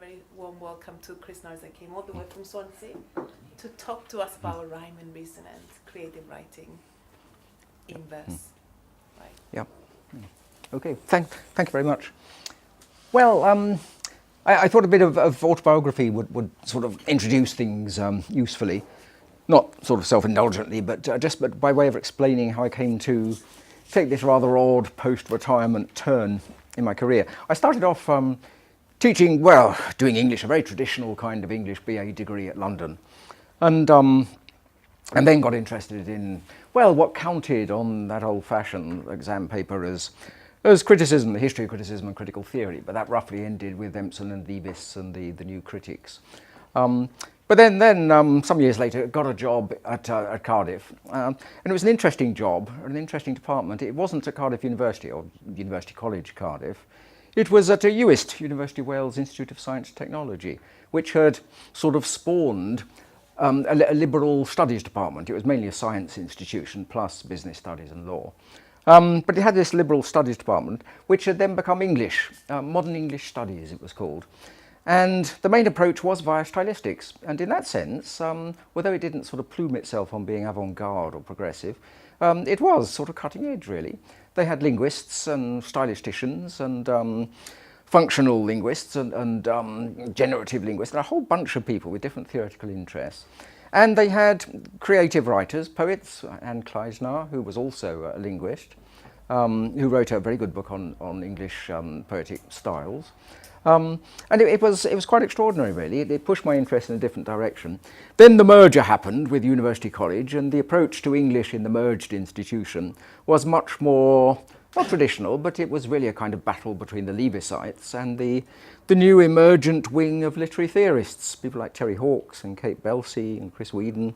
very, very warm welcome to Chris Norris that came all the way from Swansea to talk to us about rhyme and reason and creative writing in verse. Right. Yeah. Okay, thank you very much. Well, I thought a bit of autobiography would sort of introduce things usefully, not sort of self-indulgently, but just by way of explaining how I came to take this rather odd post-retirement turn in my career. I started off teaching, well, doing English, a very traditional kind of English BA degree at London, and then got interested in, well, what counted on that old-fashioned exam paper as criticism, the history of criticism and critical theory, but that roughly ended with Empson and Leavis and the new critics. But then some years later, got a job at Cardiff, and it was an interesting job, an interesting department. It wasn't at Cardiff University or University College Cardiff. It was at UIST, University of Wales Institute of Science and Technology, which had sort of spawned a liberal studies department. It was mainly a science institution plus business studies and law. But it had this liberal studies department, which had then become English, modern English studies it was called. And the main approach was via stylistics. And in that sense, although it didn't sort of plume itself on being avant-garde or progressive, it was sort of cutting edge, really. They had linguists and stylisticians and functional linguists and generative linguists, and a whole bunch of people with different theoretical interests. And they had creative writers, poets, Anne Kleisner, who was also a linguist, who wrote a very good book on English poetic styles. And it was quite extraordinary, really. It pushed my interest in a different direction. Then the merger happened with University College, and the approach to English in the merged institution was much more, not traditional, but it was really a kind of battle between the Leavisites and the new emergent wing of literary theorists, people like Terry Hawkes and Kate Belsey and Chris Whedon.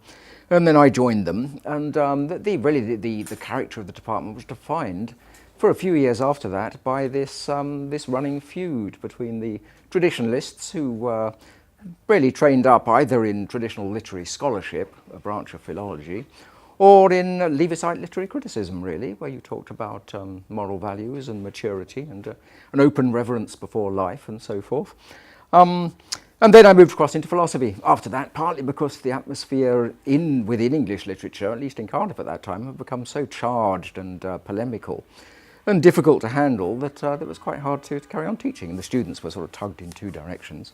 And then I joined them, and the character of the department was defined for a few years after that by this running feud between the traditionalists, who were really trained up either in traditional literary scholarship, a branch of philology, or in Leavisite literary criticism, really, where you talked about moral values and maturity and an open reverence before life and so forth. And then I moved across into philosophy after that, partly because the atmosphere within English literature, at least in Cardiff at that time, had become so charged and polemical and difficult to handle that it was quite hard to carry on teaching, and the students were sort of tugged in two directions.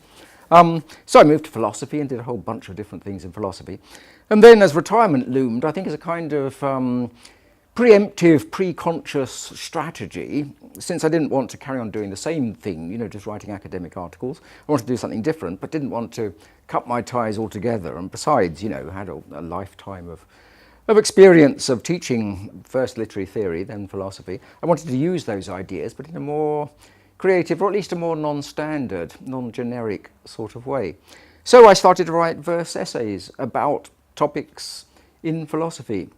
So I moved to philosophy and did a whole bunch of different things in philosophy. And then as retirement loomed, I think as a kind of preemptive, pre-conscious strategy, since I didn't want to carry on doing the same thing, just writing academic articles, I wanted to do something different, but didn't want to cut my ties altogether. And besides, had a lifetime of experience of teaching first literary theory, then philosophy. I wanted to use those ideas, but in a more creative, or at least a more non-standard, non-generic sort of way. So I started to write verse essays about topics in philosophy,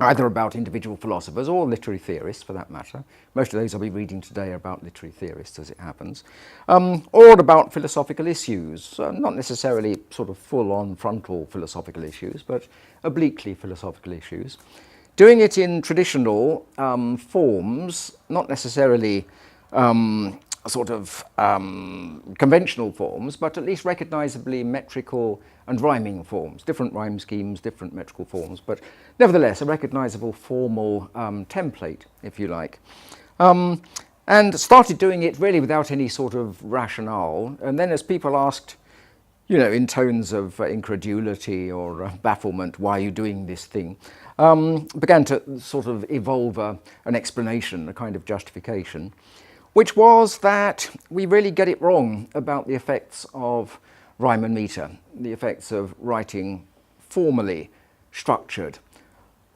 either about individual philosophers or literary theorists, for that matter. Most of those I'll be reading today are about literary theorists, as it happens, or about philosophical issues, not necessarily sort of full-on frontal philosophical issues, but obliquely philosophical issues. Doing it in traditional forms, not necessarily conventional forms, but at least recognisably metrical and rhyming forms, different rhyme schemes, different metrical forms, but nevertheless a recognisable formal template, if you like. And started doing it really without any sort of rationale, and then as people asked, in tones of incredulity or bafflement, why are you doing this thing, began to sort of evolve an explanation, a kind of justification, which was that we really get it wrong about the effects of rhyme and metre, the effects of writing formally structured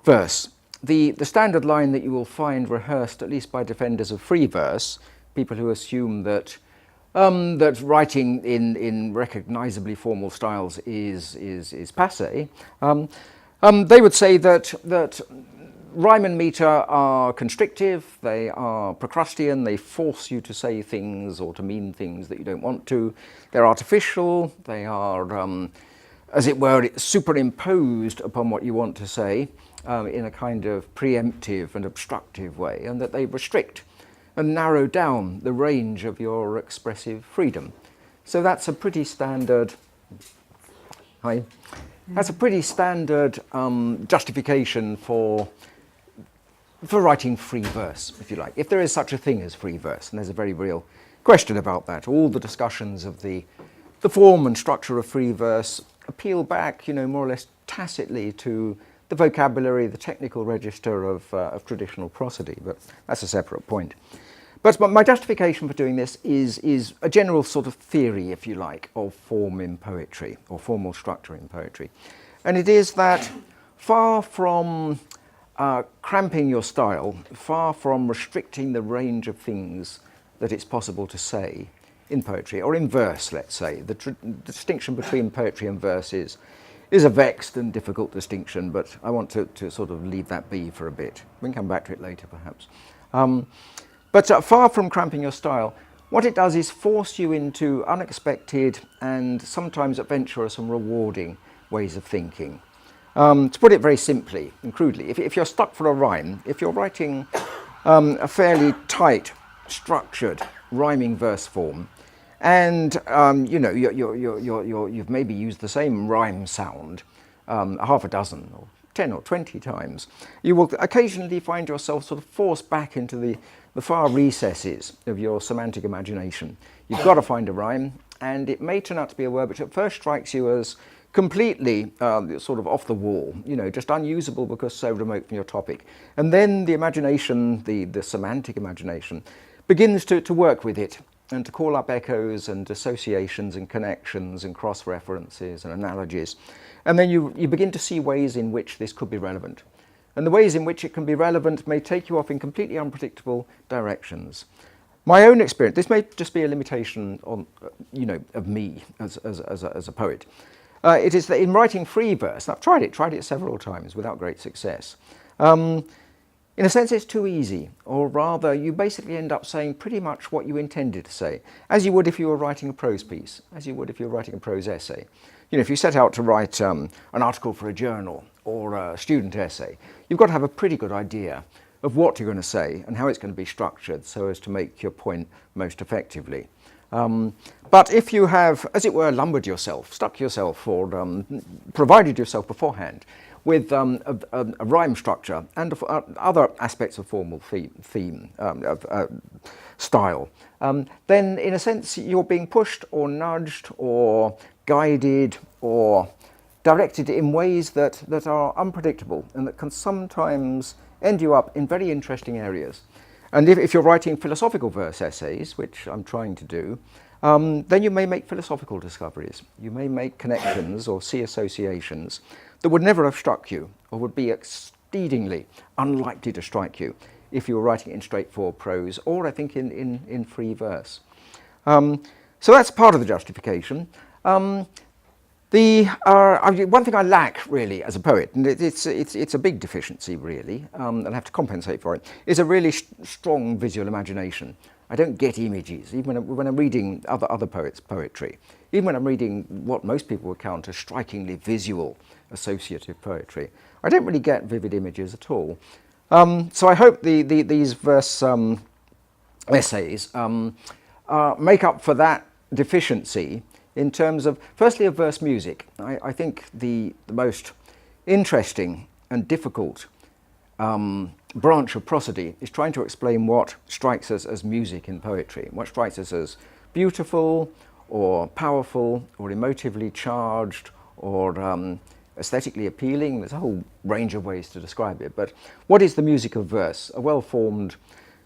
verse. The standard line that you will find rehearsed, at least by defenders of free verse, people who assume that writing in recognisably formal styles is passé, they would say that rhyme and metre are constrictive, they are Procrustean, they force you to say things or to mean things that you don't want to. They're artificial, they are, as it were, superimposed upon what you want to say in a kind of preemptive and obstructive way, and that they restrict and narrow down the range of your expressive freedom. So that's a pretty standard. Hi. That's a pretty standard justification for writing free verse, if you like, if there is such a thing as free verse, and there's a very real question about that. All the discussions of the form and structure of free verse appeal back, more or less tacitly to the vocabulary, the technical register of traditional prosody, but that's a separate point. But my justification for doing this is a general sort of theory, if you like, of form in poetry, or formal structure in poetry. And it is that far from cramping your style, far from restricting the range of things that it's possible to say in poetry, or in verse, let's say. The distinction between poetry and verse is a vexed and difficult distinction, but I want to sort of leave that be for a bit. We can come back to it later, perhaps. But far from cramping your style, what it does is force you into unexpected and sometimes adventurous and rewarding ways of thinking. To put it very simply and crudely, if you're stuck for a rhyme, if you're writing a fairly tight, structured, rhyming verse form, and you've maybe used the same rhyme sound half a dozen or 10 or 20 times, you will occasionally find yourself sort of forced back into the far recesses of your semantic imagination. You've got to find a rhyme, and it may turn out to be a word which at first strikes you as completely sort of off the wall, just unusable because so remote from your topic. And then the imagination, the semantic imagination, begins to work with it and to call up echoes and associations and connections and cross-references and analogies. And then you begin to see ways in which this could be relevant. And the ways in which it can be relevant may take you off in completely unpredictable directions. My own experience, this may just be a limitation on, of me as a poet. It is that in writing free verse, and I've tried it several times without great success. In a sense, it's too easy, or rather, you basically end up saying pretty much what you intended to say, as you would if you were writing a prose piece, as you would if you were writing a prose essay. If you set out to write an article for a journal or a student essay, you've got to have a pretty good idea of what you're going to say and how it's going to be structured so as to make your point most effectively. But if you have, as it were, lumbered yourself, stuck yourself, or provided yourself beforehand with a rhyme structure and other aspects of formal theme, style, then in a sense you're being pushed or nudged or guided or directed in ways that are unpredictable and that can sometimes end you up in very interesting areas. And if you're writing philosophical verse essays, which I'm trying to do, then you may make philosophical discoveries. You may make connections or see associations that would never have struck you or would be exceedingly unlikely to strike you if you were writing in straightforward prose or, I think, in free verse. So that's part of the justification. One thing I lack really as a poet, and it's a big deficiency really, and I have to compensate for it, is a really strong visual imagination. I don't get images, even when I'm reading other poets' poetry, even when I'm reading what most people would count as strikingly visual associative poetry. I don't really get vivid images at all. So I hope these verse essays make up for that deficiency in terms of, firstly, of verse music. I think the most interesting and difficult branch of prosody is trying to explain what strikes us as music in poetry, what strikes us as beautiful or powerful or emotively charged or aesthetically appealing. There's a whole range of ways to describe it. But what is the music of verse? A well-formed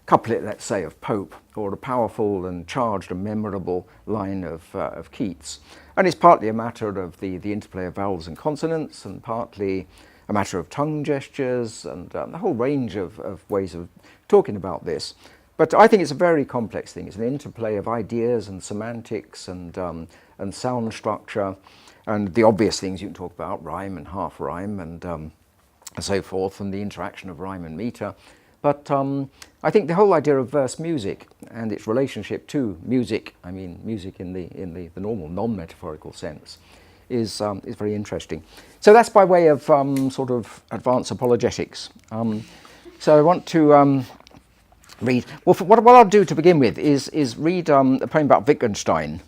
couplet, let's say, of Pope, or a powerful and charged and memorable line of Keats. And it's partly a matter of the interplay of vowels and consonants, and partly a matter of tongue gestures, and a whole range of ways of talking about this. But I think it's a very complex thing. It's an interplay of ideas and semantics and sound structure, and the obvious things you can talk about, rhyme and half rhyme and so forth, and the interaction of rhyme and meter. But I think the whole idea of verse music and its relationship to music, I mean music in the normal non-metaphorical sense, is very interesting. So that's by way of sort of advanced apologetics. So I want to read. Well, what I'll do to begin with is read a poem about Wittgenstein,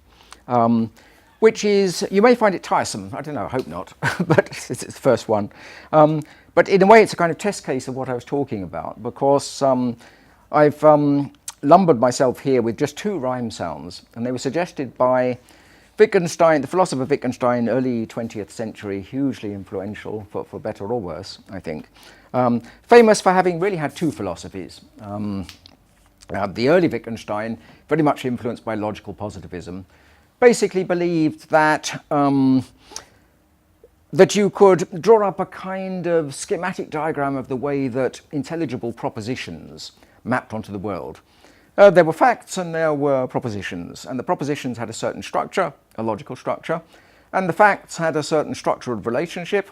which is, you may find it tiresome, I don't know, I hope not, but it's the first one. But in a way it's a kind of test case of what I was talking about, because I've lumbered myself here with just 2 rhyme sounds, and they were suggested by Wittgenstein, the philosopher Wittgenstein, early 20th century, hugely influential, for better or worse, I think. Famous for having really had 2 philosophies. The early Wittgenstein, very much influenced by logical positivism, basically believed that that you could draw up a kind of schematic diagram of the way that intelligible propositions mapped onto the world. There were facts and there were propositions, and the propositions had a certain structure, a logical structure, and the facts had a certain structure of relationship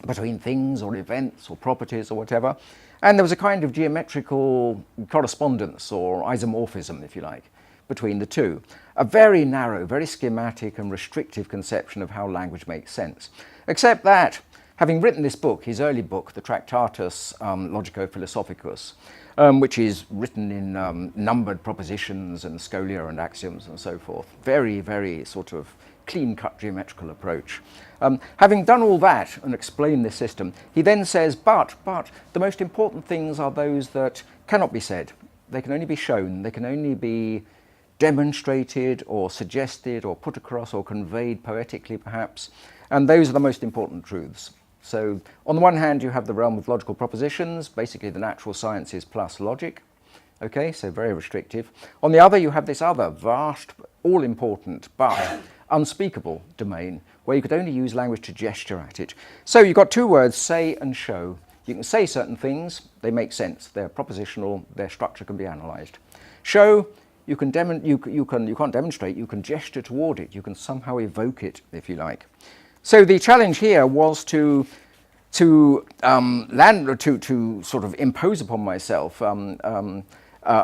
between things or events or properties or whatever, and there was a kind of geometrical correspondence or isomorphism, if you like, between the two. A very narrow, very schematic and restrictive conception of how language makes sense. Except that, having written this book, his early book, the Tractatus Logico-Philosophicus, which is written in numbered propositions and scholia and axioms and so forth. Very, very sort of clean-cut geometrical approach. Having done all that and explained this system, he then says, but the most important things are those that cannot be said. They can only be shown. They can only be demonstrated or suggested or put across or conveyed poetically, perhaps. And those are the most important truths. So on the one hand, you have the realm of logical propositions, basically the natural sciences plus logic. Okay, so very restrictive. On the other, you have this other vast, all-important, but unspeakable domain where you could only use language to gesture at it. So you've got 2 words, say and show. You can say certain things, they make sense, they're propositional, their structure can be analysed. Show, you can't demonstrate, you can gesture toward it, you can somehow evoke it, if you like. So the challenge here was to sort of impose upon myself a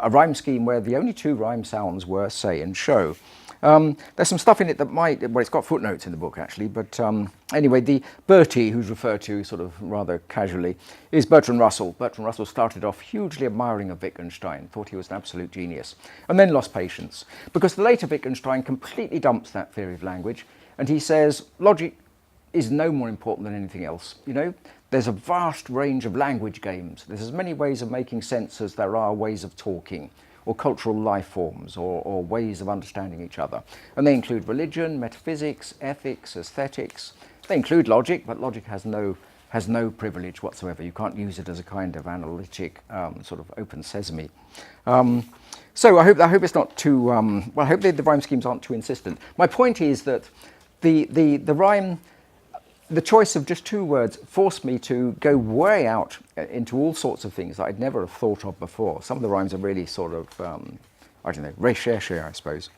rhyme scheme where the only 2 rhyme sounds were say and show. There's some stuff in it that might, well, it's got footnotes in the book actually, but anyway, the Bertie, who's referred to sort of rather casually, is Bertrand Russell. Bertrand Russell started off hugely admiring of Wittgenstein, thought he was an absolute genius, and then lost patience, because the later Wittgenstein completely dumps that theory of language, and he says, logic is no more important than anything else. You know, there's a vast range of language games. There's as many ways of making sense as there are ways of talking, or cultural life forms, or ways of understanding each other. And they include religion, metaphysics, ethics, aesthetics. They include logic, but logic has no privilege whatsoever. You can't use it as a kind of analytic sort of open sesame. So I hope it's not too, well, I hope the rhyme schemes aren't too insistent. My point is that the rhyme, the choice of just 2 words forced me to go way out into all sorts of things that I'd never have thought of before. Some of the rhymes are really sort of, I don't know, recherche, I suppose.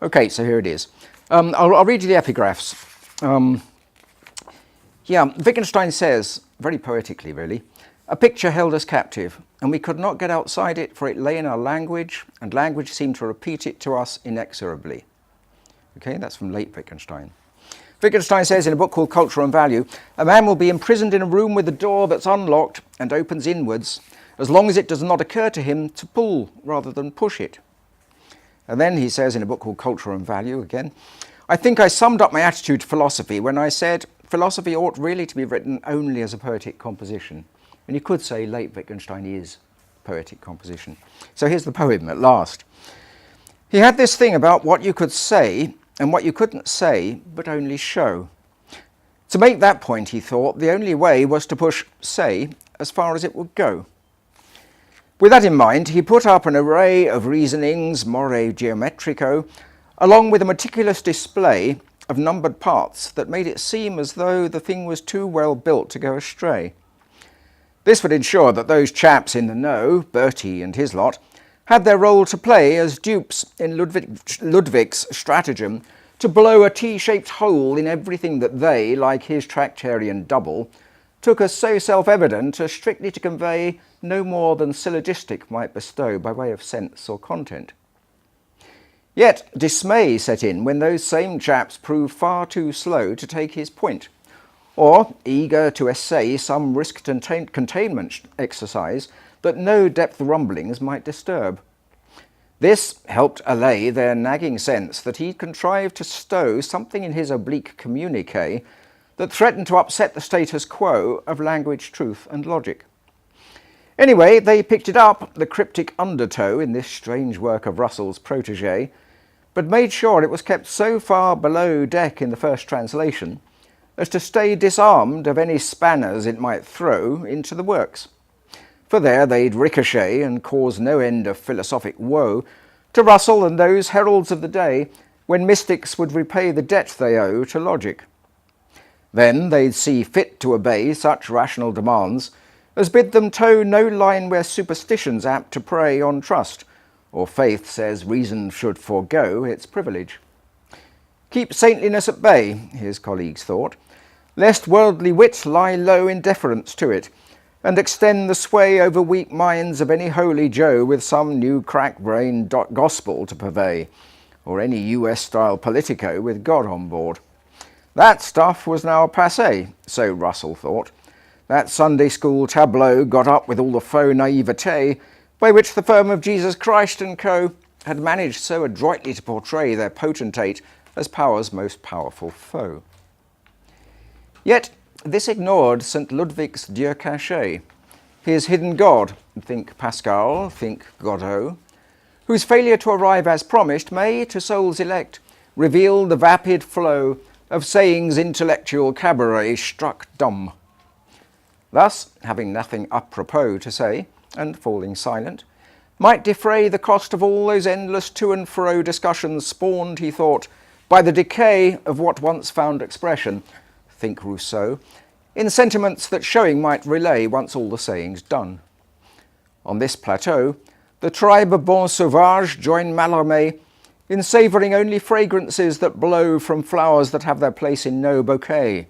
Okay, so here it is. I'll read you the epigraphs. Wittgenstein says, very poetically really, a picture held us captive, and we could not get outside it, for it lay in our language, and language seemed to repeat it to us inexorably. Okay, that's from late Wittgenstein. Wittgenstein says in a book called Culture and Value, a man will be imprisoned in a room with a door that's unlocked and opens inwards, as long as it does not occur to him to pull rather than push it. And then he says in a book called Culture and Value again, I think I summed up my attitude to philosophy when I said philosophy ought really to be written only as a poetic composition. And you could say late Wittgenstein is poetic composition. So here's the poem at last. He had this thing about what you could say and what you couldn't say, but only show. To make that point, he thought, the only way was to push say as far as it would go. With that in mind, he put up an array of reasonings, more geometrico, along with a meticulous display of numbered parts that made it seem as though the thing was too well built to go astray. This would ensure that those chaps in the know, Bertie and his lot, had their role to play as dupes in Ludwig's stratagem to blow a T-shaped hole in everything that they, like his Tractarian double, took as so self-evident as strictly to convey no more than syllogistic might bestow by way of sense or content. Yet dismay set in when those same chaps proved far too slow to take his point, or eager to essay some risked containment exercise that no depth rumblings might disturb. This helped allay their nagging sense that he'd contrived to stow something in his oblique communique that threatened to upset the status quo of language, truth and logic. Anyway, they picked it up, the cryptic undertow in this strange work of Russell's protégé, but made sure it was kept so far below deck in the first translation as to stay disarmed of any spanners it might throw into the works. For there they'd ricochet and cause no end of philosophic woe to Russell and those heralds of the day when mystics would repay the debt they owe to logic. Then they'd see fit to obey such rational demands as bid them toe no line where superstition's apt to prey on trust, or faith says reason should forego its privilege. Keep saintliness at bay, his colleagues thought, lest worldly wit lie low in deference to it, and extend the sway over weak minds of any holy Joe with some new crack-brained gospel to purvey, or any US-style politico with God on board. That stuff was now passé, so Russell thought. That Sunday school tableau got up with all the faux naivete by which the firm of Jesus Christ and Co. had managed so adroitly to portray their potentate as power's most powerful foe. Yet this ignored St. Ludwig's Dieu caché, his hidden god, think Pascal, think Godot, whose failure to arrive as promised may, to souls elect, reveal the vapid flow of sayings intellectual cabaret struck dumb. Thus, having nothing apropos to say, and falling silent, might defray the cost of all those endless to and fro discussions spawned, he thought, by the decay of what once found expression, think Rousseau, in sentiments that showing might relay once all the sayings done. On this plateau, the tribe of Bon Sauvage join Mallarmé in savouring only fragrances that blow from flowers that have their place in no bouquet,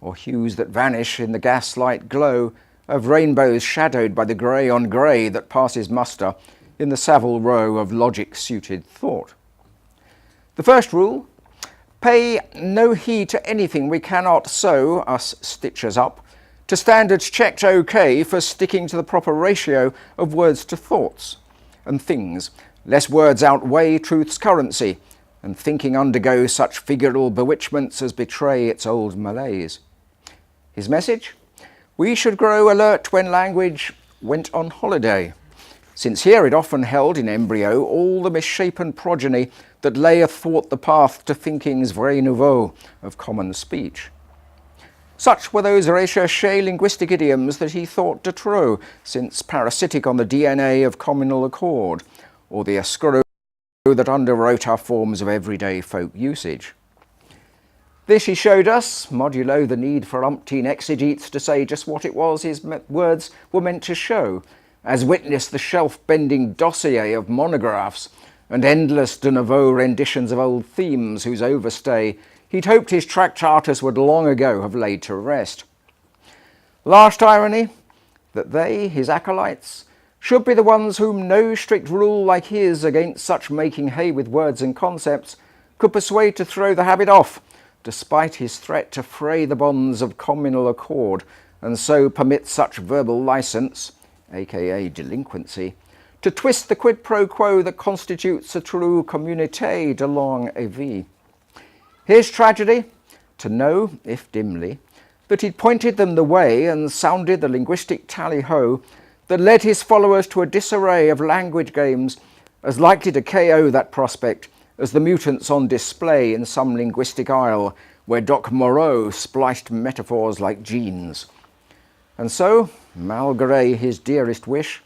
or hues that vanish in the gaslight glow of rainbows shadowed by the grey on grey that passes muster in the Savile Row of logic-suited thought. The first rule: pay no heed to anything we cannot sew, us stitchers up, to standards checked OK for sticking to the proper ratio of words to thoughts and things, lest words outweigh truth's currency, and thinking undergo such figural bewitchments as betray its old malaise. His message? We should grow alert when language went on holiday, since here it often held in embryo all the misshapen progeny that lay athwart the path to thinking's vrai nouveau of common speech. Such were those recherché linguistic idioms that he thought de trop, since parasitic on the DNA of communal accord, or the escrow that underwrote our forms of everyday folk usage. This he showed us, modulo the need for umpteen exegetes to say just what it was his words were meant to show, as witness the shelf-bending dossier of monographs and endless de nouveau renditions of old themes whose overstay he'd hoped his tractatus would long ago have laid to rest. Last irony, that they, his acolytes, should be the ones whom no strict rule like his against such making hay with words and concepts could persuade to throw the habit off, despite his threat to fray the bonds of communal accord, and so permit such verbal license, aka delinquency, to twist the quid pro quo that constitutes a true communauté de longue vie. His tragedy? To know, if dimly, that he'd pointed them the way and sounded the linguistic tally-ho that led his followers to a disarray of language games as likely to KO that prospect as the mutants on display in some linguistic isle where Doc Moreau spliced metaphors like genes. And so, malgré his dearest wish,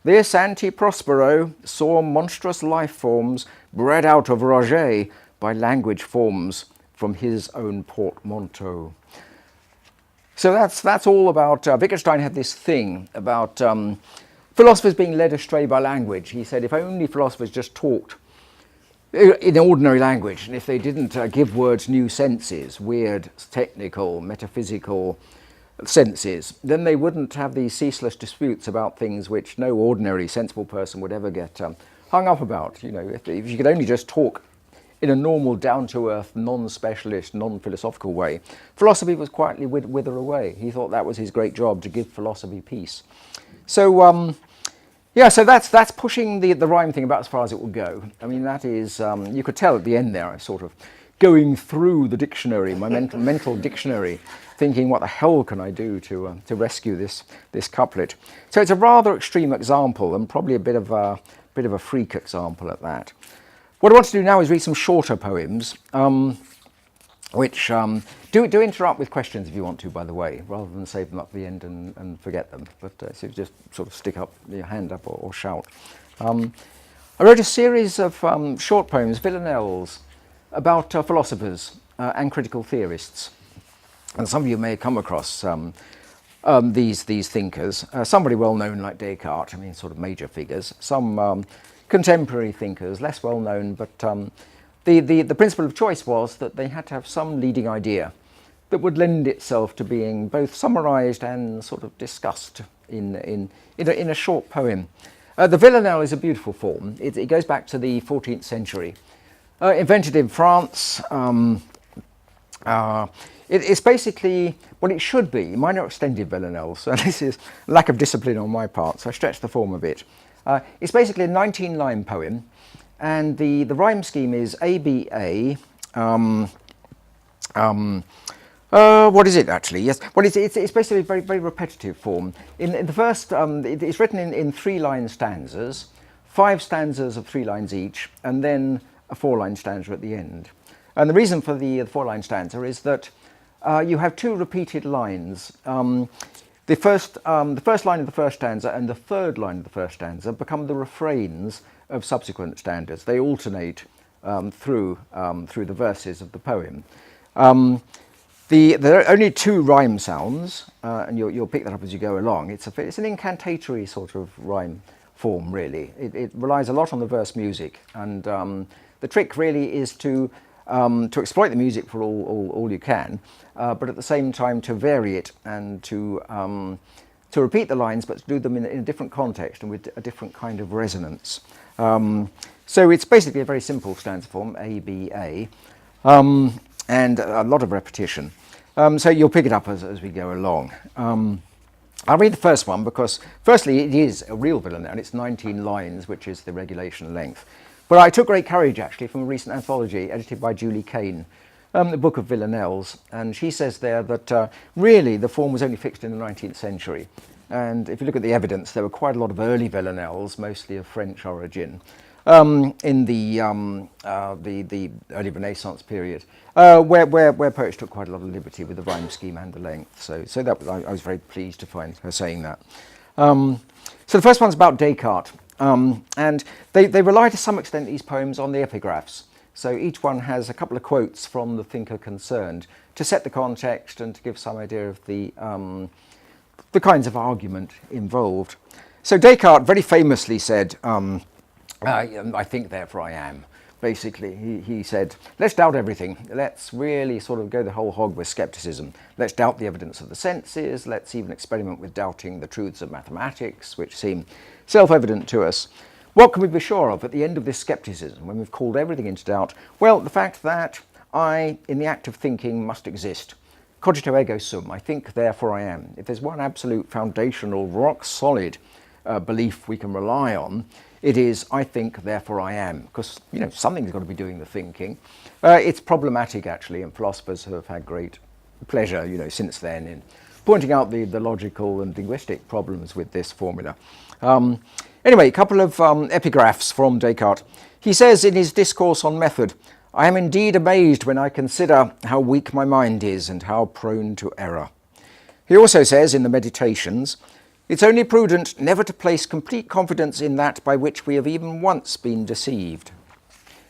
this anti-Prospero saw monstrous life forms bred out of Roget by language forms from his own portmanteau. So that's all about, Wittgenstein had this thing about philosophers being led astray by language. He said if only philosophers just talked in ordinary language, and if they didn't give words new senses, weird, technical, metaphysical senses, then they wouldn't have these ceaseless disputes about things which no ordinary sensible person would ever get hung up about. You know, if you could only just talk in a normal, down-to-earth, non-specialist, non-philosophical way, philosophy was quietly wither away. He thought that was his great job, to give philosophy peace. So Yeah, so that's pushing the rhyme thing about as far as it will go. I mean, that is, you could tell at the end there, I sort of going through the dictionary, my mental dictionary, thinking what the hell can I do to rescue this couplet. So it's a rather extreme example and probably a bit of a freak example at that. What I want to do now is read some shorter poems, which do interrupt with questions if you want to, by the way, rather than save them up for the end and forget them. But so just sort of stick up your hand up or shout. I wrote a series of short poems, villanelles, about philosophers and critical theorists. And some of you may have come across these thinkers, some very well known like Descartes, I mean sort of major figures, some contemporary thinkers, less well known, but the principle of choice was that they had to have some leading idea that would lend itself to being both summarised and sort of discussed in a short poem. The villanelle is a beautiful form. It goes back to the 14th century. Invented in France. It's basically what it should be. Mine are extended villanelles, so this is lack of discipline on my part, so I stretched the form a bit. It's basically a 19-line poem, and the rhyme scheme is ABA. What is it actually? Yes, well, it's basically a very, very repetitive form. In the first, it's written in 3-line stanzas, 5 stanzas of 3 lines each, and then a 4-line stanza at the end. And the reason for the 4-line stanza is that you have 2 repeated lines. The first line of the first stanza and the third line of the first stanza become the refrains of subsequent stanzas. They alternate through the verses of the poem. There are only 2 rhyme sounds, and you'll pick that up as you go along. It's an incantatory sort of rhyme form, really. It relies a lot on the verse music, and the trick really is to exploit the music for all you can, but at the same time to vary it and to repeat the lines, but to do them in a different context and with a different kind of resonance. So it's basically a very simple stanza form, A-B-A, and a lot of repetition. So you'll pick it up as we go along. I'll read the first one because, firstly, it is a real villanelle. It's 19 lines, which is the regulation length. But I took great courage, actually, from a recent anthology edited by Julie Kane, the Book of Villanelles, and she says there that really the form was only fixed in the 19th century. And if you look at the evidence, there were quite a lot of early villanelles, mostly of French origin, in the early Renaissance period, where poets took quite a lot of liberty with the rhyme scheme and the length. So that was, I was very pleased to find her saying that. So the first one's about Descartes. And they rely to some extent, these poems, on the epigraphs. So each one has a couple of quotes from the thinker concerned to set the context and to give some idea of the kinds of argument involved. So Descartes very famously said, I think, therefore I am. Basically, he said, let's doubt everything. Let's really sort of go the whole hog with skepticism. Let's doubt the evidence of the senses. Let's even experiment with doubting the truths of mathematics, which seem self-evident to us. What can we be sure of at the end of this skepticism, when we've called everything into doubt? Well, the fact that I, in the act of thinking, must exist. Cogito ergo sum, I think, therefore I am. If there's one absolute foundational, rock-solid belief we can rely on, it is, I think, therefore I am, because, something's got to be doing the thinking. It's problematic, actually, and philosophers have had great pleasure, since then, in pointing out the logical and linguistic problems with this formula. Anyway, a couple of epigraphs from Descartes. He says in his Discourse on Method, I am indeed amazed when I consider how weak my mind is and how prone to error. He also says in the Meditations, it's only prudent never to place complete confidence in that by which we have even once been deceived.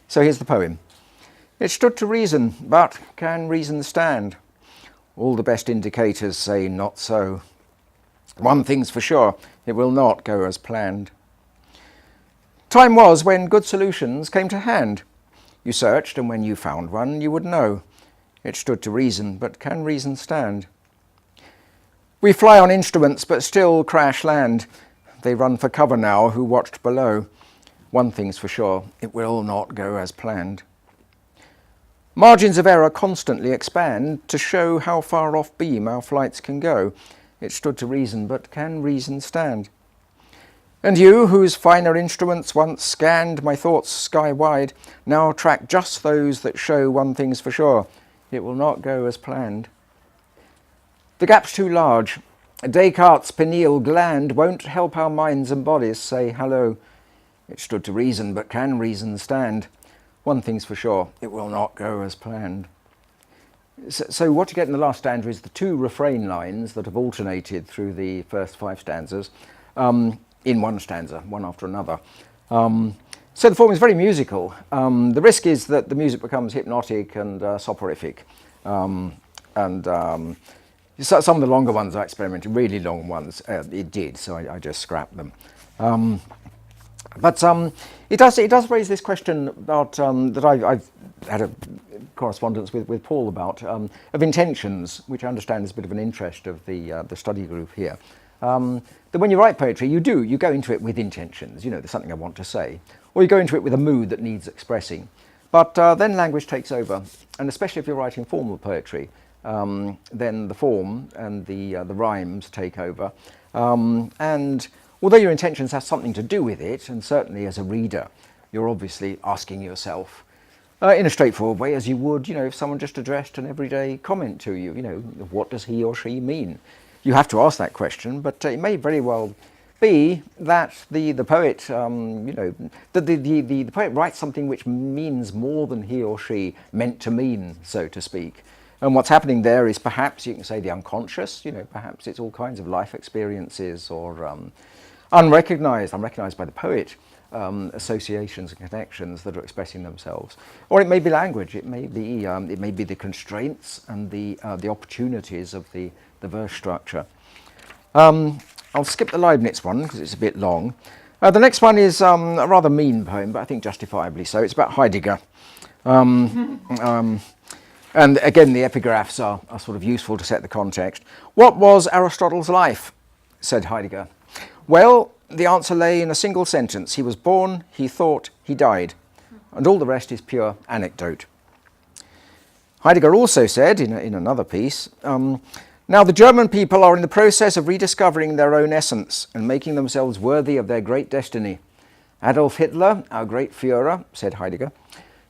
So here's the poem. It stood to reason, but can reason stand? All the best indicators say not so. One thing's for sure, it will not go as planned. Time was when good solutions came to hand. You searched, and when you found one, you would know. It stood to reason, but can reason stand? We fly on instruments, but still crash land. They run for cover now who watched below. One thing's for sure, it will not go as planned. Margins of error constantly expand to show how far off beam our flights can go. It stood to reason, but can reason stand? And you, whose finer instruments once scanned my thoughts sky-wide, now track just those that show one thing's for sure: it will not go as planned. The gap's too large. Descartes' pineal gland won't help our minds and bodies say hello. It stood to reason, but can reason stand? One thing's for sure: it will not go as planned. So what you get in the last stanza is the two refrain lines that have alternated through the first 5 stanzas in one stanza, one after another. So the form is very musical. The risk is that the music becomes hypnotic and soporific. So some of the longer ones I experimented, really long ones, it did, so I just scrapped them. But it does raise this question about that I've had a correspondence with Paul about of intentions, which I understand is a bit of an interest of the study group here. That when you write poetry, you go into it with intentions. You know, there's something I want to say, or you go into it with a mood that needs expressing. But then language takes over, and especially if you're writing formal poetry, then the form and the rhymes take over. And although your intentions have something to do with it, and certainly as a reader, you're obviously asking yourself in a straightforward way, as you would, you know, if someone just addressed an everyday comment to you, you know, what does he or she mean? You have to ask that question, but it may very well be that the poet, you know, the poet writes something which means more than he or she meant to mean, so to speak. And what's happening there is perhaps, you can say, the unconscious, you know, perhaps it's all kinds of life experiences or unrecognized by the poet, associations and connections that are expressing themselves. Or it may be language, it may be the constraints and the opportunities of the verse structure. I'll skip the Leibniz one because it's a bit long. The next one is a rather mean poem, but I think justifiably so. It's about Heidegger. And again, the epigraphs are sort of useful to set the context. What was Aristotle's life? Said Heidegger. Well, the answer lay in a single sentence. He was born, he thought, he died. And all the rest is pure anecdote. Heidegger also said in another piece, now the German people are in the process of rediscovering their own essence and making themselves worthy of their great destiny. Adolf Hitler, our great Führer, said Heidegger,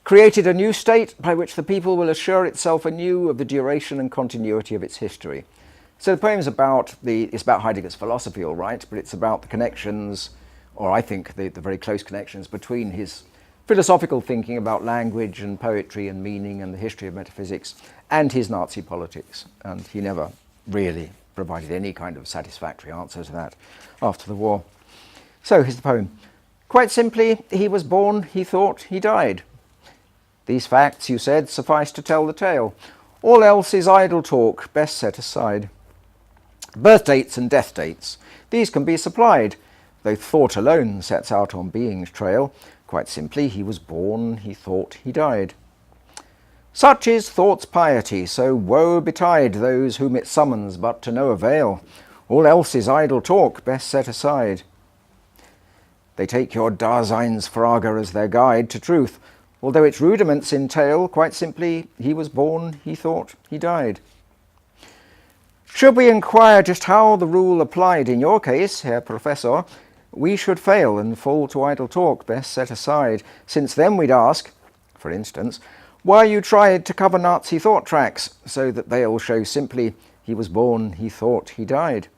created a new state by which the people will assure itself anew of the duration and continuity of its history. So the poem is about Heidegger's philosophy, all right, but it's about the connections, or I think the very close connections between his philosophical thinking about language and poetry and meaning and the history of metaphysics and his Nazi politics. And he never really provided any kind of satisfactory answer to that after the war. So here's the poem. Quite simply, he was born, he thought, he died. These facts, you said, suffice to tell the tale. All else is idle talk, best set aside. Birth dates and death dates, these can be supplied, though thought alone sets out on being's trail. Quite simply, he was born, he thought, he died. Such is thought's piety, so woe betide those whom it summons, but to no avail. All else is idle talk, best set aside. They take your Daseinsfrage as their guide to truth, although its rudiments entail, quite simply, he was born, he thought, he died. Should we inquire just how the rule applied in your case, Herr Professor, we should fail and fall to idle talk, best set aside, since then we'd ask, for instance, why you tried to cover Nazi thought tracks, so that they'll show simply, he was born, he thought, he died.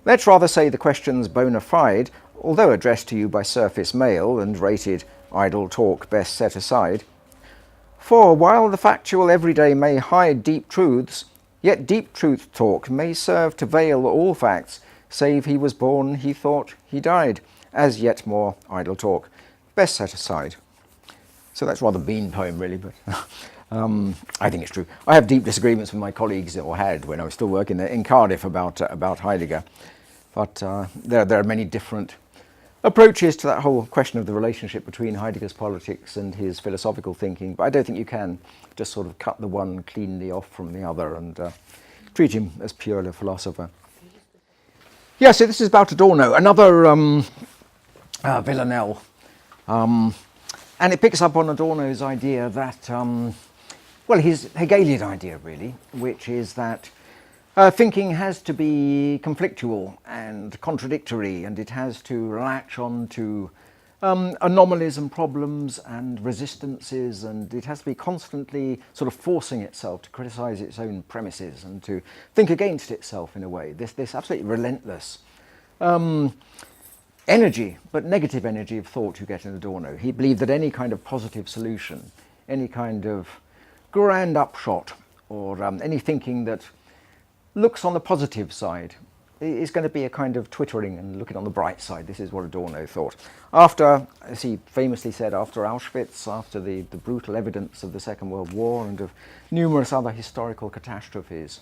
Let's rather say the question's bona fide, although addressed to you by surface mail and rated idle talk best set aside. For while the factual everyday may hide deep truths, yet deep truth talk may serve to veil all facts, save he was born, he thought, he died, as yet more idle talk, best set aside. So that's a rather mean poem, really, but I think it's true. I have deep disagreements with my colleagues, or had when I was still working there in Cardiff about Heidegger, but there are many different approaches to that whole question of the relationship between Heidegger's politics and his philosophical thinking, but I don't think you can just sort of cut the one cleanly off from the other and treat him as purely a philosopher. Yeah, so this is about Adorno, another villanelle, and it picks up on Adorno's idea that, well, his Hegelian idea really, which is that Thinking has to be conflictual and contradictory, and it has to latch on to anomalies and problems and resistances, and it has to be constantly sort of forcing itself to criticise its own premises and to think against itself in a way. This absolutely relentless energy, but negative energy of thought you get in Adorno. He believed that any kind of positive solution, any kind of grand upshot, or any thinking that looks on the positive side is going to be a kind of twittering and looking on the bright side. This is what Adorno thought. After, as he famously said, after Auschwitz, after the brutal evidence of the Second World War and of numerous other historical catastrophes,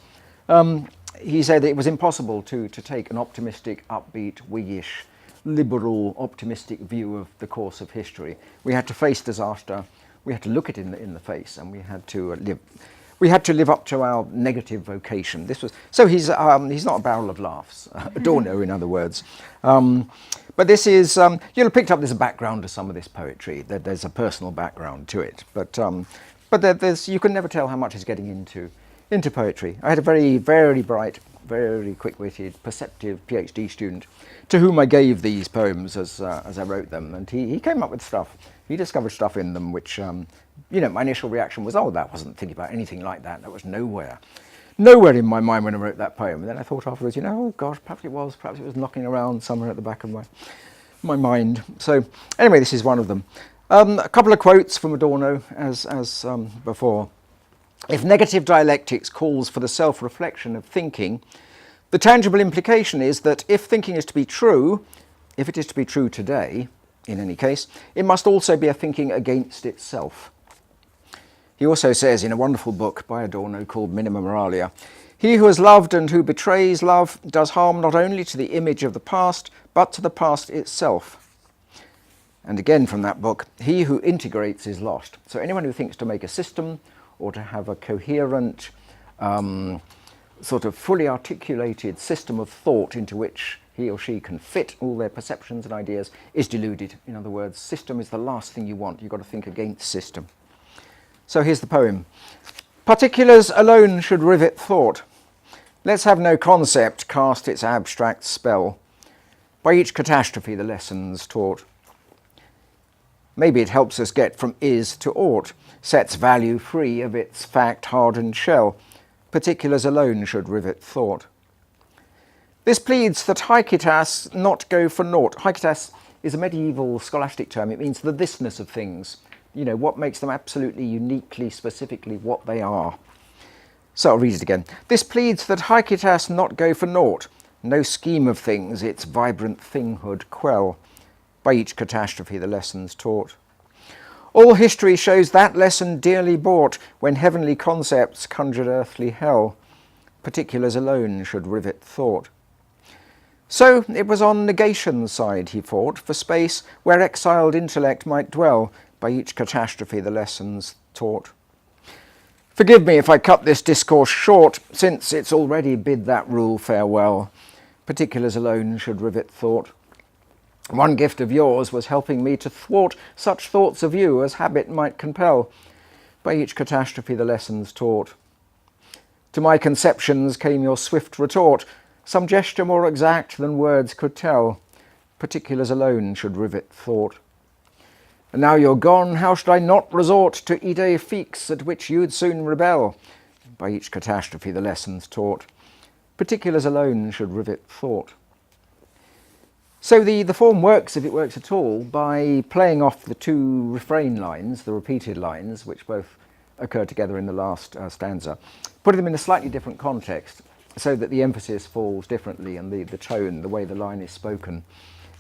he said that it was impossible to take an optimistic, upbeat, Whiggish, liberal, optimistic view of the course of history. We had to face disaster, we had to look it in the face, and we had to live up to our negative vocation. So he's not a barrel of laughs, Adorno, in other words. But this is, you'll have picked up there's a background to some of this poetry. There's a personal background to it. But you can never tell how much he's getting into poetry. I had a very, very bright, very quick-witted, perceptive PhD student to whom I gave these poems as I wrote them, and he came up with stuff. He discovered stuff in them which, my initial reaction was, oh, that wasn't thinking about anything like that. That was nowhere in my mind when I wrote that poem. And then I thought afterwards, oh gosh, perhaps it was knocking around somewhere at the back of my mind. So anyway, this is one of them. A couple of quotes from Adorno as before. If negative dialectics calls for the self-reflection of thinking, the tangible implication is that if thinking is to be true, if it is to be true today, in any case, it must also be a thinking against itself. He also says in a wonderful book by Adorno called Minima Moralia, he who has loved and who betrays love does harm not only to the image of the past, but to the past itself. And again from that book, he who integrates is lost. So anyone who thinks to make a system or to have a coherent, sort of fully articulated system of thought into which he or she can fit all their perceptions and ideas is deluded. In other words, system is the last thing you want. You've got to think against system. So here's the poem. Particulars alone should rivet thought. Let's have no concept cast its abstract spell. By each catastrophe the lessons taught. Maybe it helps us get from is to ought, sets value free of its fact-hardened shell. Particulars alone should rivet thought. This pleads that haekitas not go for naught. Haekitas is a medieval scholastic term. It means the thisness of things. What makes them absolutely uniquely, specifically what they are. So I'll read it again. This pleads that haekitas not go for naught. No scheme of things its vibrant thinghood quell. By each catastrophe the lessons taught. All history shows that lesson dearly bought when heavenly concepts conjured earthly hell. Particulars alone should rivet thought. So it was on negation's side he fought for space where exiled intellect might dwell. By each catastrophe the lessons taught. Forgive me if I cut this discourse short, since it's already bid that rule farewell. Particulars alone should rivet thought. One gift of yours was helping me to thwart such thoughts of you as habit might compel. By each catastrophe the lessons taught. To my conceptions came your swift retort, some gesture more exact than words could tell. Particulars alone should rivet thought. And now you're gone, how should I not resort to idée fixe at which you'd soon rebel? By each catastrophe the lessons taught. Particulars alone should rivet thought. So the form works, if it works at all, by playing off the two refrain lines, the repeated lines, which both occur together in the last stanza, putting them in a slightly different context so that the emphasis falls differently and the tone, the way the line is spoken,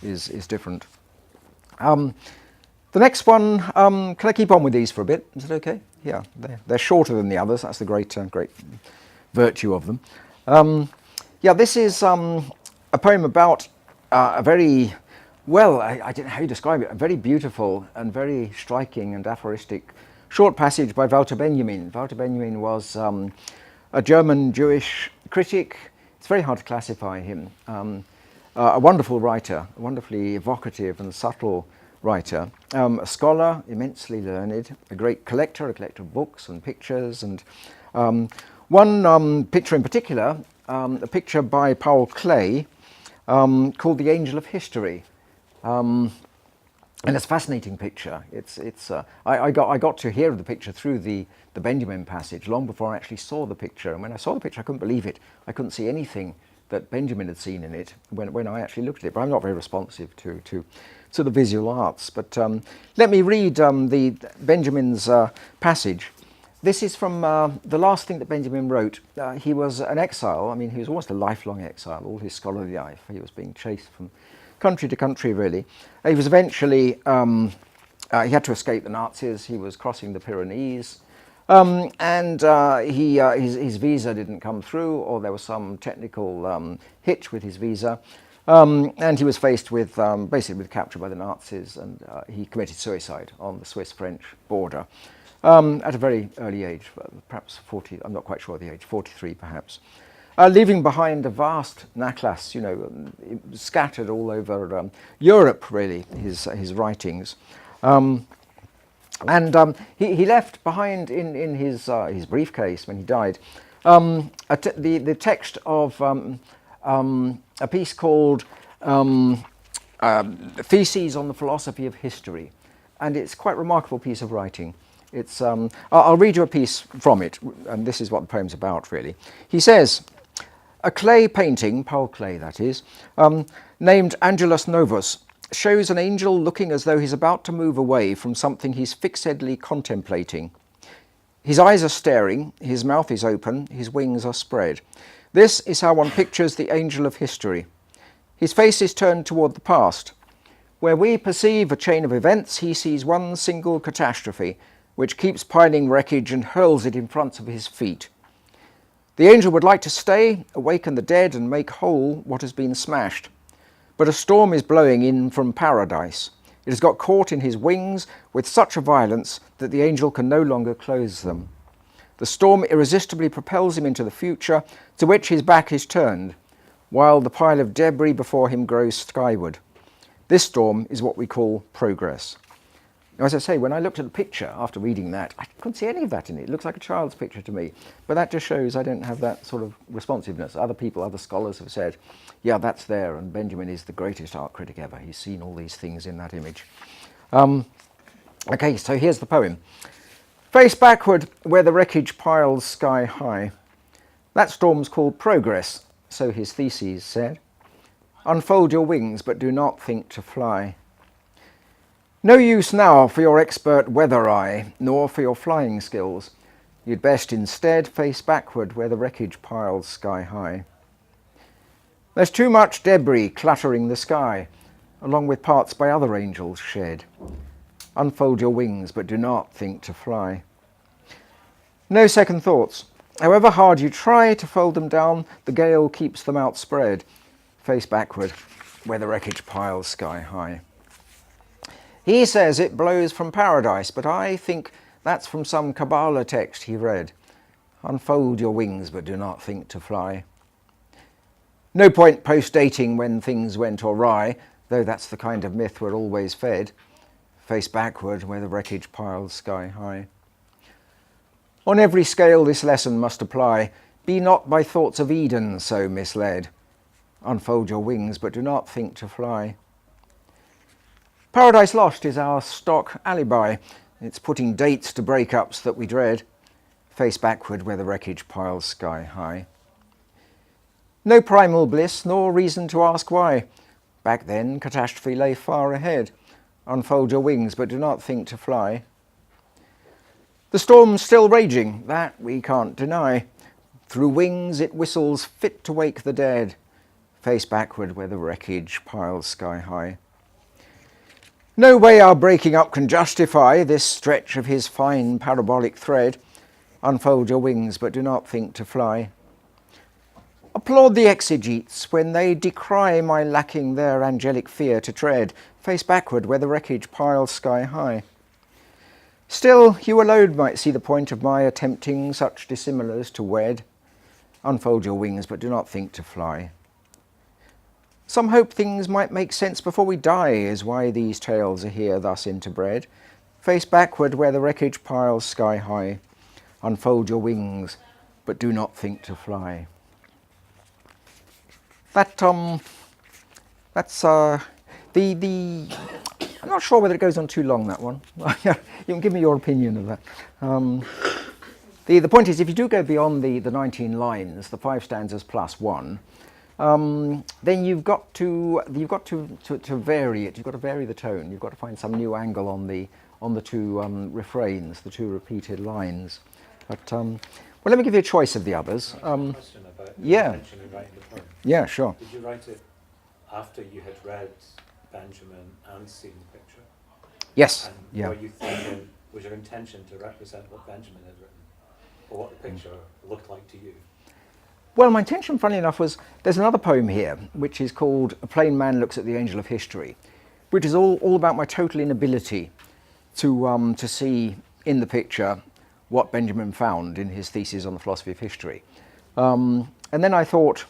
is different. The next one, can I keep on with these for a bit? Is it okay? Yeah, they're shorter than the others. That's the great virtue of them. This is a poem about a very, I don't know how you describe it, a very beautiful and very striking and aphoristic short passage by Walter Benjamin. Walter Benjamin was a German Jewish critic. It's very hard to classify him. A wonderful writer, a wonderfully evocative and subtle writer, a scholar, immensely learned, a great collector of books and pictures, and one picture in particular a picture by Paul Klee called The Angel of History. And it's a fascinating picture. I got to hear of the picture through the Benjamin passage long before I actually saw the picture. And when I saw the picture, I couldn't believe it. I couldn't see anything that Benjamin had seen in it when I actually looked at it. But I'm not very responsive to the visual arts. But let me read the Benjamin's passage. This is from the last thing that Benjamin wrote. He was an exile. I mean, he was almost a lifelong exile, all his scholarly life. He was being chased from country to country, really. He was eventually, he had to escape the Nazis. He was crossing the Pyrenees. And his visa didn't come through, or there was some technical hitch with his visa. And he was faced with, basically with capture by the Nazis, and he committed suicide on the Swiss-French border. At a very early age, perhaps 40, I'm not quite sure the age, 43 perhaps. Leaving behind a vast nachlass, scattered all over Europe, really, his writings. He left behind in his briefcase when he died the text of a piece called Theses on the Philosophy of History. And it's quite a remarkable piece of writing. I'll read you a piece from it, and this is what the poem's about, really. He says, a clay painting, Paul Klee that is, named Angelus Novus, shows an angel looking as though he's about to move away from something he's fixedly contemplating. His eyes are staring, his mouth is open, his wings are spread. This is how one pictures the angel of history. His face is turned toward the past. Where we perceive a chain of events, he sees one single catastrophe, which keeps piling wreckage and hurls it in front of his feet. The angel would like to stay, awaken the dead, and make whole what has been smashed. But a storm is blowing in from paradise. It has got caught in his wings with such a violence that the angel can no longer close them. The storm irresistibly propels him into the future, to which his back is turned, while the pile of debris before him grows skyward. This storm is what we call progress. Now, as I say, when I looked at the picture after reading that, I couldn't see any of that in it. It looks like a child's picture to me. But that just shows I don't have that sort of responsiveness. Other people, other scholars have said, yeah, that's there, and Benjamin is the greatest art critic ever. He's seen all these things in that image. Okay, so here's the poem. Face backward where the wreckage piles sky high. That storm's called progress, so his theses said. Unfold your wings, but do not think to fly. No use now for your expert weather eye, nor for your flying skills. You'd best instead face backward where the wreckage piles sky high. There's too much debris cluttering the sky, along with parts by other angels shed. Unfold your wings, but do not think to fly. No second thoughts. However hard you try to fold them down, the gale keeps them outspread. Face backward where the wreckage piles sky high. He says it blows from paradise, but I think that's from some Kabbalah text he read. Unfold your wings, but do not think to fly. No point post-dating when things went awry, though that's the kind of myth we're always fed. Face backward where the wreckage piles sky high. On every scale this lesson must apply. Be not by thoughts of Eden so misled. Unfold your wings, but do not think to fly. Paradise Lost is our stock alibi. It's putting dates to breakups that we dread. Face backward where the wreckage piles sky high. No primal bliss, nor reason to ask why. Back then, catastrophe lay far ahead. Unfold your wings, but do not think to fly. The storm's still raging, that we can't deny. Through wings it whistles fit to wake the dead. Face backward where the wreckage piles sky high. No way our breaking up can justify this stretch of his fine parabolic thread. Unfold your wings, but do not think to fly. Applaud the exegetes when they decry my lacking their angelic fear to tread. Face backward where the wreckage piles sky high. Still, you alone might see the point of my attempting such dissimilars to wed. Unfold your wings, but do not think to fly. Some hope things might make sense before we die is why these tales are here thus interbred. Face backward where the wreckage piles sky high. Unfold your wings, but do not think to fly. That that's the. I'm not sure whether it goes on too long, that one. You can give me your opinion of that. The point is, if you do go beyond the 19 lines, the 5 stanzas plus 1, then you've got to vary it. You've got to vary the tone. You've got to find some new angle on the 2 refrains, the 2 repeated lines. But well, let me give you a choice of the others. I have a question about Yeah. intention in writing the poem. Yeah, sure. Did you write it after you had read Benjamin and seen the picture? Yes. And Yeah. were you thinking, was your intention to represent what Benjamin had written, or what the picture looked like to you? Well, my intention, funnily enough, was there's another poem here which is called "A Plain Man Looks at the Angel of History," which is all about my total inability to see in the picture what Benjamin found in his thesis on the philosophy of history. And then I thought,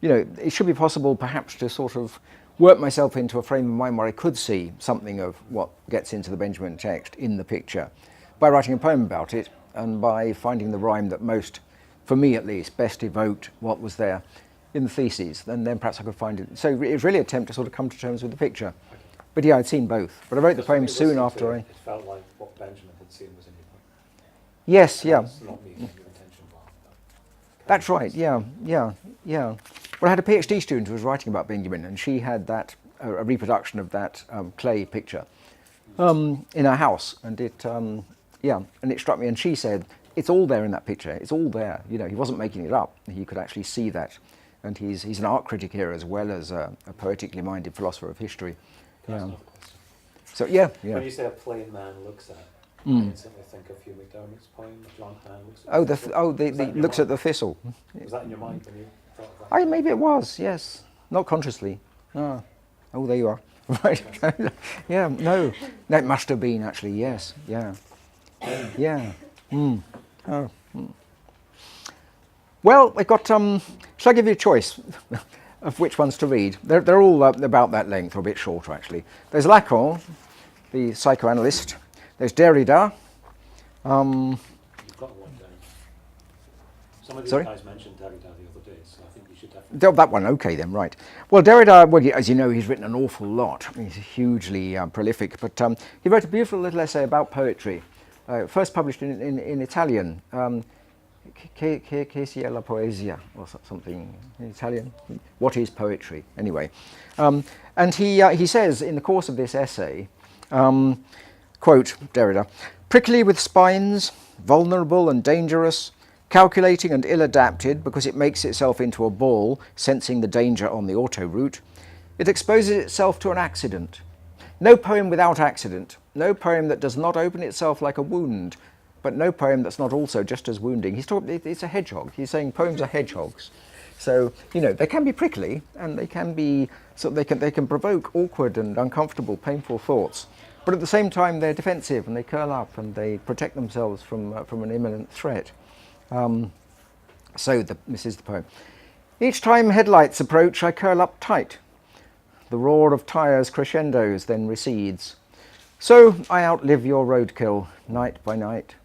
it should be possible perhaps to sort of work myself into a frame of mind where I could see something of what gets into the Benjamin text in the picture by writing a poem about it and by finding the rhyme that most, for me at least, best evoked what was there in the theses. And then perhaps I could find it. So it was really an attempt to sort of come to terms with the picture. Okay. But yeah, I'd seen both. But I wrote the Because when poem you soon listened to after it, I... It felt like what Benjamin had seen was in your poem. Yes, yeah. That's not me your intention. That's right, yeah. Well, I had a PhD student who was writing about Benjamin, and she had that, a reproduction of that clay picture in her house, and it struck me, and she said, it's all there in that picture, it's all there, he wasn't making it up, he could actually see that, and he's an art critic here as well as a poetically minded philosopher of history. Can I ask Yeah. another question? So, yeah. When you say a plain man looks at, I instantly think of Hugh McDermott's poem, John Han looks at. Oh, Was the that in your looks at mind? the thistle. Was that in your mind when you thought of that? Maybe it was, yes. Not consciously. Oh, there you are. Right. Yeah, no. That must have been actually, yes. Yeah. Yeah. Oh. Well, I got, shall I give you a choice of which ones to read? They're all about that length, or a bit shorter actually. There's Lacan, the psychoanalyst. There's Derrida. You've got one down. Some of these Sorry? guys mentioned Derrida the other day, so I think you should definitely. That one, okay then, right. Well, Derrida, as you know, he's written an awful lot. He's hugely prolific, but he wrote a beautiful little essay about poetry, first published in Italian, Che sia la poesia, or something in Italian. What is poetry? Anyway. And he says in the course of this essay, quote, Derrida, prickly with spines, vulnerable and dangerous, calculating and ill-adapted because it makes itself into a ball, sensing the danger on the auto-route, it exposes itself to an accident. No poem without accident, no poem that does not open itself like a wound, but no poem that's not also just as wounding. It's a hedgehog. He's saying poems are hedgehogs. So, they can be prickly, and they can be, they can provoke awkward and uncomfortable, painful thoughts. But at the same time, they're defensive, and they curl up, and they protect themselves from an imminent threat. This is the poem. Each time headlights approach, I curl up tight. The roar of tyres crescendos, then recedes. So I outlive your roadkill, night by night.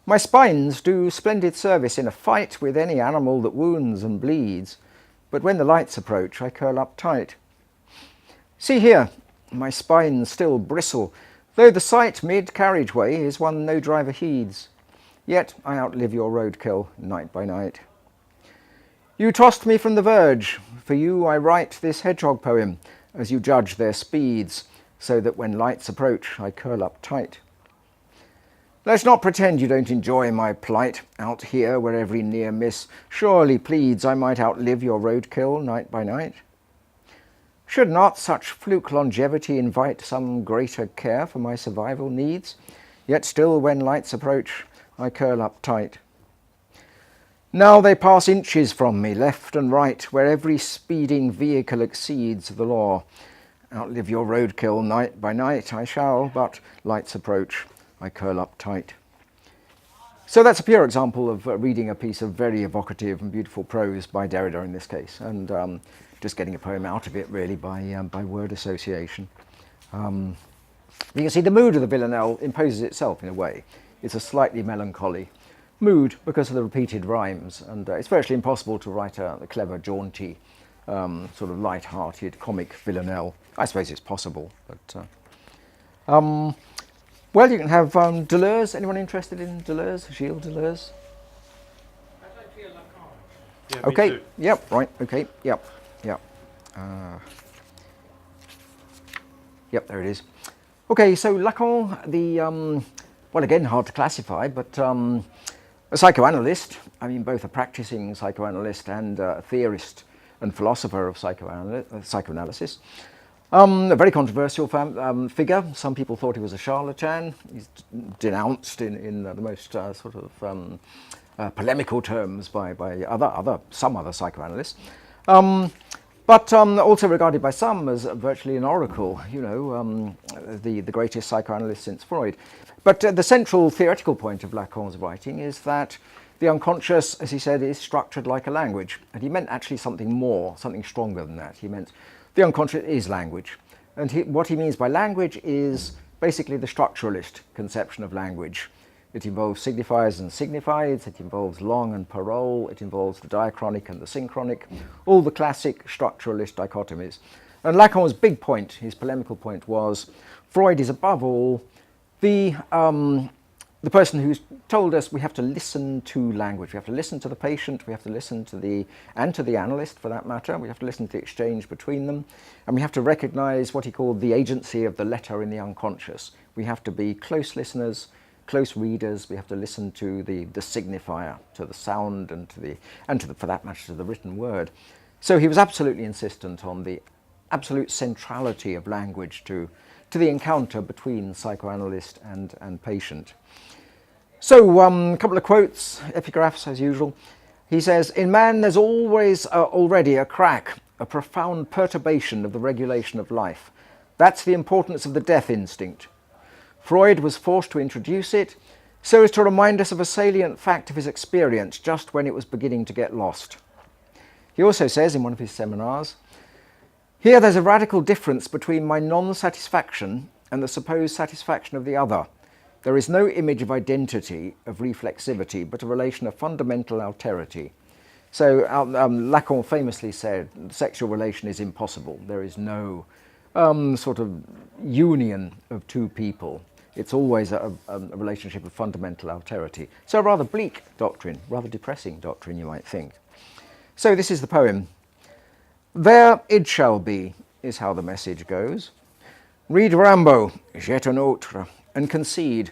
My spines do splendid service in a fight with any animal that wounds and bleeds, but when the lights approach, I curl up tight. See here, my spines still bristle, though the sight mid-carriageway is one no driver heeds. Yet I outlive your roadkill, night by night. You tossed me from the verge. For you I write this hedgehog poem, as you judge their speeds, so that when lights approach, I curl up tight. Let's not pretend you don't enjoy my plight, out here where every near miss surely pleads I might outlive your roadkill, night by night. Should not such fluke longevity invite some greater care for my survival needs? Yet still when lights approach, I curl up tight. Now they pass inches from me, left and right, where every speeding vehicle exceeds the law. Outlive your roadkill, night by night I shall, but lights approach, I curl up tight. So that's a pure example of reading a piece of very evocative and beautiful prose by Derrida in this case, and just getting a poem out of it really by word association. You can see the mood of the villanelle imposes itself in a way. It's a slightly melancholy mood because of the repeated rhymes, and it's virtually impossible to write a clever, jaunty sort of light-hearted comic villanelle. I suppose it's possible, but well, you can have Deleuze. Anyone interested in Deleuze? Gilles Deleuze? Yeah, Okay. me too. Yep. Right. Okay. Yep. Yep. Yep. There it is. Okay. So Lacan, the well, again, hard to classify, but a psychoanalyst. I mean, both a practicing psychoanalyst and a theorist and philosopher of psychoanalysis. A very controversial figure. Some people thought he was a charlatan. He's denounced in the most sort of polemical terms by some other psychoanalysts, but also regarded by some as virtually an oracle. You know, the greatest psychoanalyst since Freud. But the central theoretical point of Lacan's writing is that the unconscious, as he said, is structured like a language, and he meant actually something more, something stronger than that. He meant the unconscious is language, and what he means by language is basically the structuralist conception of language. It involves signifiers and signifieds, it involves long and parole, it involves the diachronic and the synchronic, all the classic structuralist dichotomies. And Lacan's big point, his polemical point, was Freud is above all the person who's told us we have to listen to language. We have to listen to the patient, we have to listen to the analyst for that matter, we have to listen to the exchange between them, and we have to recognize what he called the agency of the letter in the unconscious. We have to be close listeners, close readers, we have to listen to the signifier, to the sound and to the, for that matter, to the written word. So he was absolutely insistent on the absolute centrality of language to the encounter between psychoanalyst and patient. So, a couple of quotes, epigraphs as usual. He says, "In man there's always already a crack, a profound perturbation of the regulation of life. That's the importance of the death instinct. Freud was forced to introduce it so as to remind us of a salient fact of his experience just when it was beginning to get lost." He also says in one of his seminars, "Here there's a radical difference between my non-satisfaction and the supposed satisfaction of the other. There is no image of identity, of reflexivity, but a relation of fundamental alterity." So Lacan famously said, the sexual relation is impossible. There is no sort of union of two people. It's always a relationship of fundamental alterity. So a rather bleak doctrine, rather depressing doctrine, you might think. So this is the poem. "There it shall be," is how the message goes. "Read Rimbaud, Jet un autre, and concede.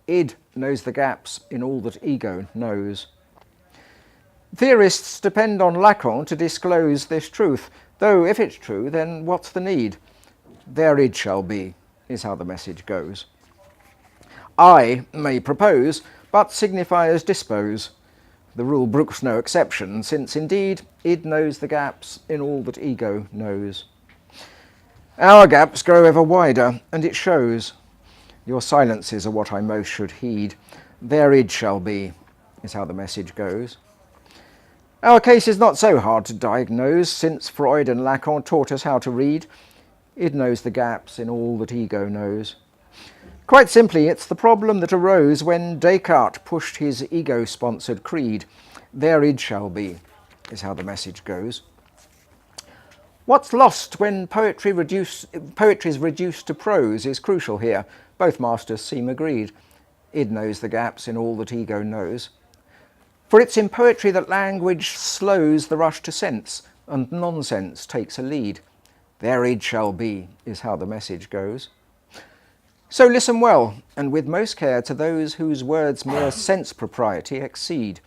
Id knows the gaps in all that ego knows." Theorists depend on Lacan to disclose this truth, though if it's true, then what's the need? There id shall be, is how the message goes. I may propose, but signifiers dispose. The rule brooks no exception, since indeed id knows the gaps in all that ego knows. Our gaps grow ever wider, and it shows. Your silences are what I most should heed. There id shall be, is how the message goes. Our case is not so hard to diagnose, since Freud and Lacan taught us how to read. Id knows the gaps in all that ego knows. Quite simply, it's the problem that arose when Descartes pushed his ego-sponsored creed. There id shall be, is how the message goes. What's lost when poetry is reduced to prose is crucial here. Both masters seem agreed. Id knows the gaps in all that ego knows. For it's in poetry that language slows the rush to sense, and nonsense takes a lead. There id shall be, is how the message goes. So listen well, and with most care to those whose words mere sense propriety exceed.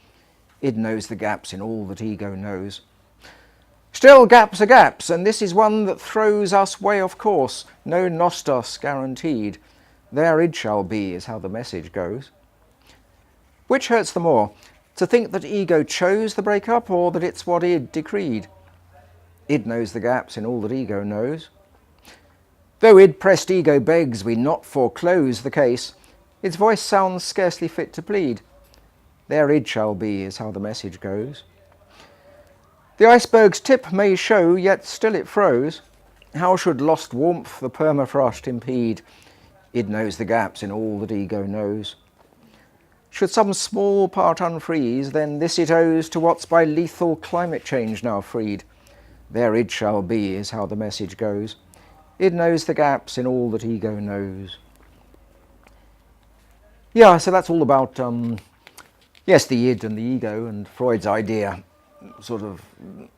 Id knows the gaps in all that ego knows. Still gaps are gaps, and this is one that throws us way off course, no nostos guaranteed. There id shall be, is how the message goes. Which hurts the more, to think that ego chose the breakup, or that it's what id decreed? Id knows the gaps in all that ego knows. Though id-pressed ego begs we not foreclose the case, its voice sounds scarcely fit to plead. There id shall be, is how the message goes. The iceberg's tip may show, yet still it froze. How should lost warmth the permafrost impede? Id knows the gaps in all that ego knows. Should some small part unfreeze, then this it owes to what's by lethal climate change now freed. there it shall be, is how the message goes. It knows the gaps in all that ego knows. Yeah, so that's all about, yes, the id and the ego, and Freud's idea, sort of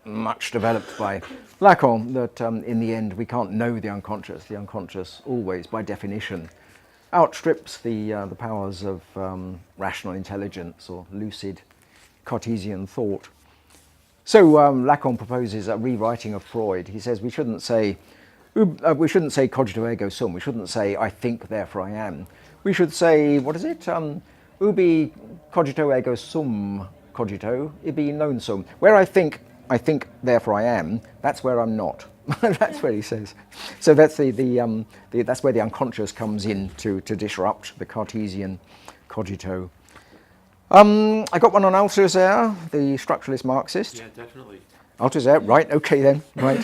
much developed by Lacan, that in the end we can't know the unconscious. The unconscious always, by definition, outstrips the powers of rational intelligence or lucid Cartesian thought. So Lacan proposes a rewriting of Freud. He says we shouldn't say cogito ergo sum. We shouldn't say I think, therefore I am. We should say, what is it? Ubi cogito ergo sum cogito, ibi non sum. Where I think, therefore I am. That's where I'm not. That's what he says. So that's that's where the unconscious comes in to disrupt the Cartesian cogito. I got one on Althusser, the structuralist Marxist. Yeah, definitely. Althusser, right? Okay then, right.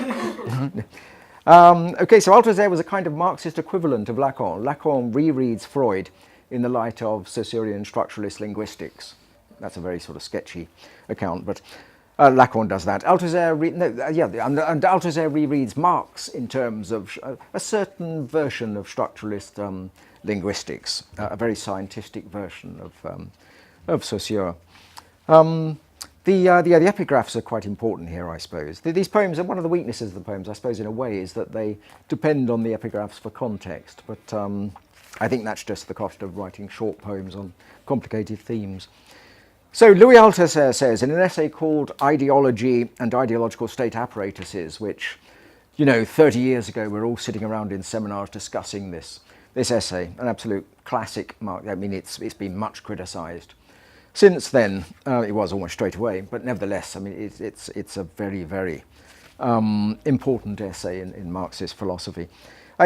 Okay, so Althusser was a kind of Marxist equivalent of Lacan. Lacan rereads Freud in the light of Saussurean structuralist linguistics. That's a very sort of sketchy account, but Lacan does that. Althusser rereads Marx in terms of a certain version of structuralist linguistics, a very scientific version of Saussure. The epigraphs are quite important here, I suppose. These poems, and one of the weaknesses of the poems, I suppose, in a way, is that they depend on the epigraphs for context. But I think that's just the cost of writing short poems on complicated themes. So Louis Althusser says in an essay called Ideology and Ideological State Apparatuses, which, 30 years ago we were all sitting around in seminars discussing this essay, an absolute classic. I mean, it's been much criticised. Since then, it was almost straight away, but nevertheless, I mean, it's a very, very important essay in Marxist philosophy.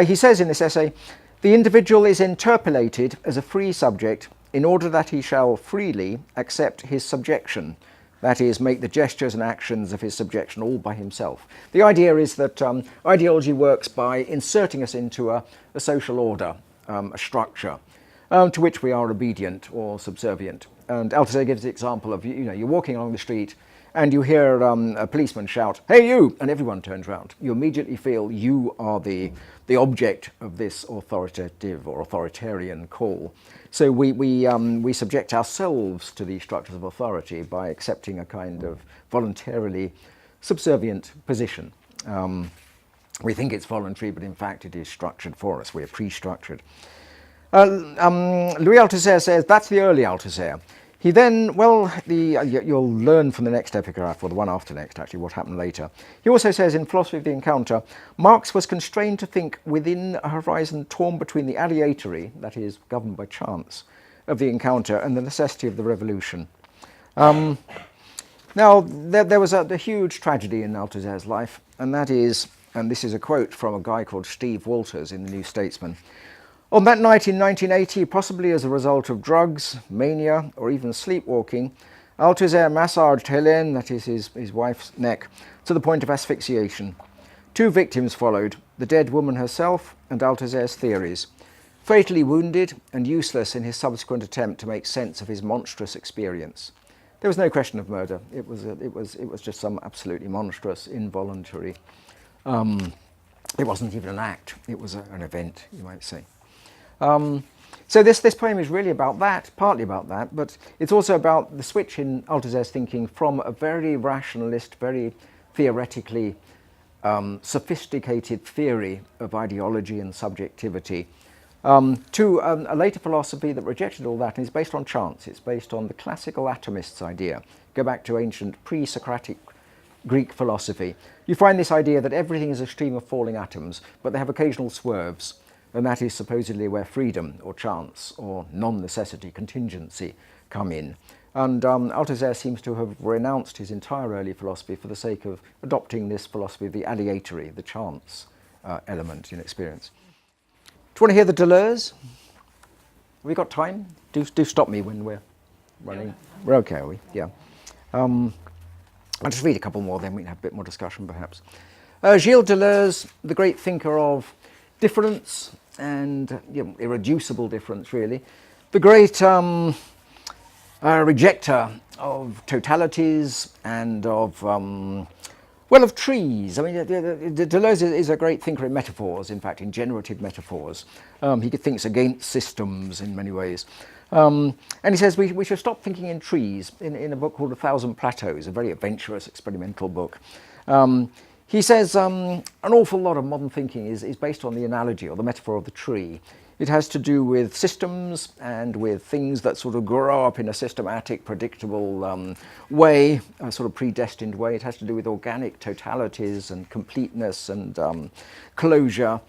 He says in this essay, the individual is interpellated as a free subject in order that he shall freely accept his subjection, that is, make the gestures and actions of his subjection all by himself. The idea is that ideology works by inserting us into a social order, a structure, to which we are obedient or subservient. And Althusser gives the example of, you're walking along the street and you hear a policeman shout, "Hey you!" and everyone turns around. You immediately feel you are the object of this authoritative or authoritarian call. So we subject ourselves to these structures of authority by accepting a kind of voluntarily subservient position. We think it's voluntary, but in fact it is structured for us. We are pre-structured. Louis Althusser says that's the early Althusser. He then, you'll learn from the next epigraph, or the one after next actually, what happened later. He also says in Philosophy of the Encounter, Marx was constrained to think within a horizon torn between the aleatory, that is, governed by chance, of the encounter and the necessity of the revolution. Now, there was a huge tragedy in Althusser's life, and that is, and this is a quote from a guy called Steve Walters in the New Statesman, on that night in 1980, possibly as a result of drugs, mania, or even sleepwalking, Althusser massaged Helene, that is his wife's neck, to the point of asphyxiation. 2 victims followed, the dead woman herself and Althusser's theories, fatally wounded and useless in his subsequent attempt to make sense of his monstrous experience. There was no question of murder. It was just some absolutely monstrous, involuntary. It wasn't even an act. It was an event, you might say. So this poem is really about that, partly about that, but it's also about the switch in Althusser's thinking from a very rationalist, very theoretically sophisticated theory of ideology and subjectivity to a later philosophy that rejected all that and is based on chance. It's based on the classical atomist's idea. Go back to ancient pre-Socratic Greek philosophy. You find this idea that everything is a stream of falling atoms, but they have occasional swerves. And that is supposedly where freedom or chance or non-necessity, contingency come in. And Althusser seems to have renounced his entire early philosophy for the sake of adopting this philosophy of the aleatory, the chance element in experience. Do you want to hear the Deleuze? Have we got time? Do stop me when we're running. Yeah. We're okay, are we? Yeah. I'll just read a couple more, then we can have a bit more discussion perhaps. Gilles Deleuze, the great thinker of difference and irreducible difference, really. The great rejecter of totalities and of Well, of trees. I mean, Deleuze is a great thinker in metaphors, in fact, in generative metaphors. He thinks against systems in many ways. And he says we should stop thinking in trees, in a book called 1,000 Plateaus, a very adventurous experimental book. He says an awful lot of modern thinking is based on the analogy or the metaphor of the tree. It has to do with systems and with things that sort of grow up in a systematic, predictable way, a sort of predestined way. It has to do with organic totalities and completeness and closure.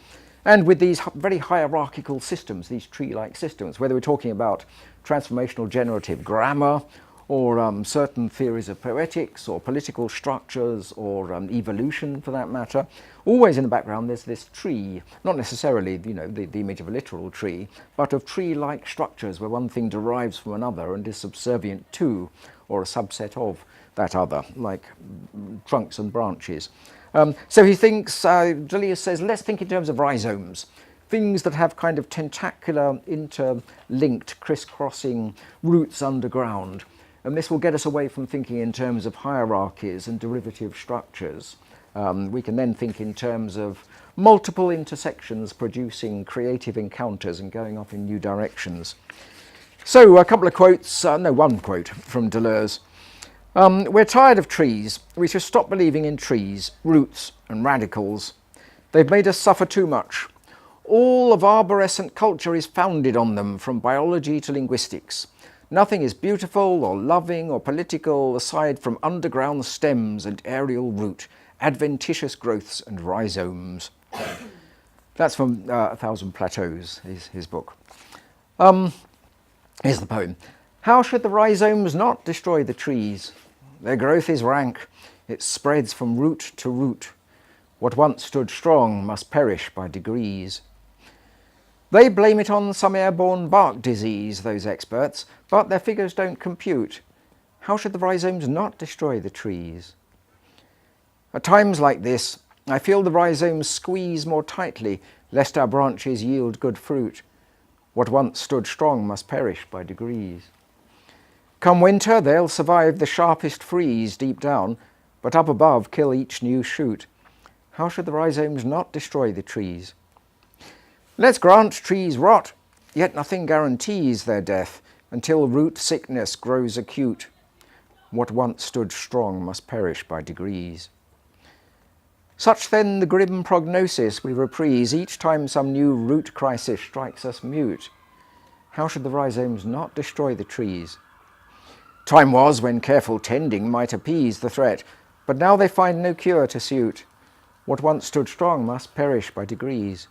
And with these very hierarchical systems, these tree-like systems, whether we're talking about transformational generative grammar or certain theories of poetics or political structures or evolution for that matter, always in the background there's this tree, not necessarily the image of a literal tree, but of tree-like structures where one thing derives from another and is subservient to or a subset of that other, like trunks and branches. So he thinks, Deleuze says, let's think in terms of rhizomes, things that have kind of tentacular, interlinked, crisscrossing roots underground. And this will get us away from thinking in terms of hierarchies and derivative structures. We can then think in terms of multiple intersections producing creative encounters and going off in new directions. So a couple of quotes, one quote from Deleuze. We're tired of trees. We should stop believing in trees, roots and radicals. They've made us suffer too much. All of arborescent culture is founded on them, from biology to linguistics. Nothing is beautiful or loving or political aside from underground stems and aerial root, adventitious growths and rhizomes. That's from 1,000 Plateaus, his book. Here's the poem. How should the rhizomes not destroy the trees? Their growth is rank. It spreads from root to root. What once stood strong must perish by degrees. They blame it on some airborne bark disease, those experts, but their figures don't compute. How should the rhizomes not destroy the trees? At times like this, I feel the rhizomes squeeze more tightly, lest our branches yield good fruit. What once stood strong must perish by degrees. Come winter, they'll survive the sharpest freeze deep down, but up above kill each new shoot. How should the rhizomes not destroy the trees? Let's grant trees rot, yet nothing guarantees their death until root sickness grows acute. What once stood strong must perish by degrees. Such then the grim prognosis we reprise each time some new root crisis strikes us mute. How should the rhizomes not destroy the trees? Time was when careful tending might appease the threat, but now they find no cure to suit. What once stood strong must perish by degrees.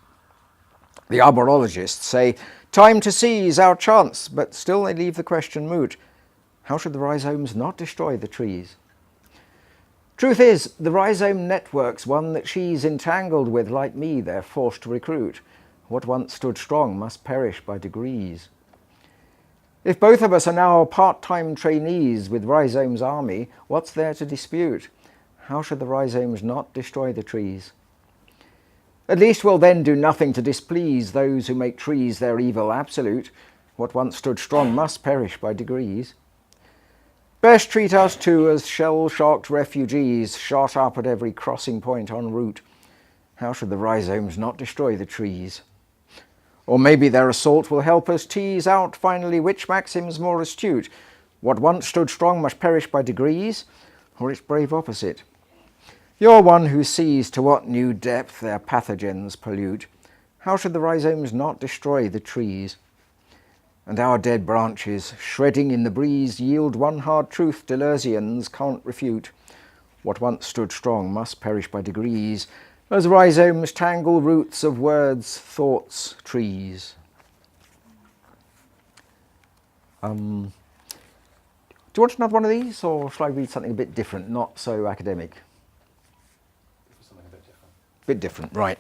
The arborologists say, time to seize our chance, but still they leave the question moot. How should the rhizomes not destroy the trees? Truth is, the rhizome network's one that she's entangled with, like me, they're forced to recruit. What once stood strong must perish by degrees. If both of us are now part-time trainees with rhizome's army, what's there to dispute? How should the rhizomes not destroy the trees? At least we'll then do nothing to displease those who make trees their evil absolute. What once stood strong must perish by degrees. Best treat us too as shell-shocked refugees shot up at every crossing point en route. How should the rhizomes not destroy the trees? Or maybe their assault will help us tease out finally which maxim's more astute. What once stood strong must perish by degrees, or its brave opposite. You're one who sees to what new depth their pathogens pollute. How should the rhizomes not destroy the trees? And our dead branches, shredding in the breeze, yield one hard truth Deleuzians can't refute. What once stood strong must perish by degrees, as rhizomes tangle roots of words, thoughts, trees. Do you want another one of these, or shall I read something a bit different, not so academic? Something a bit different. Bit different, right.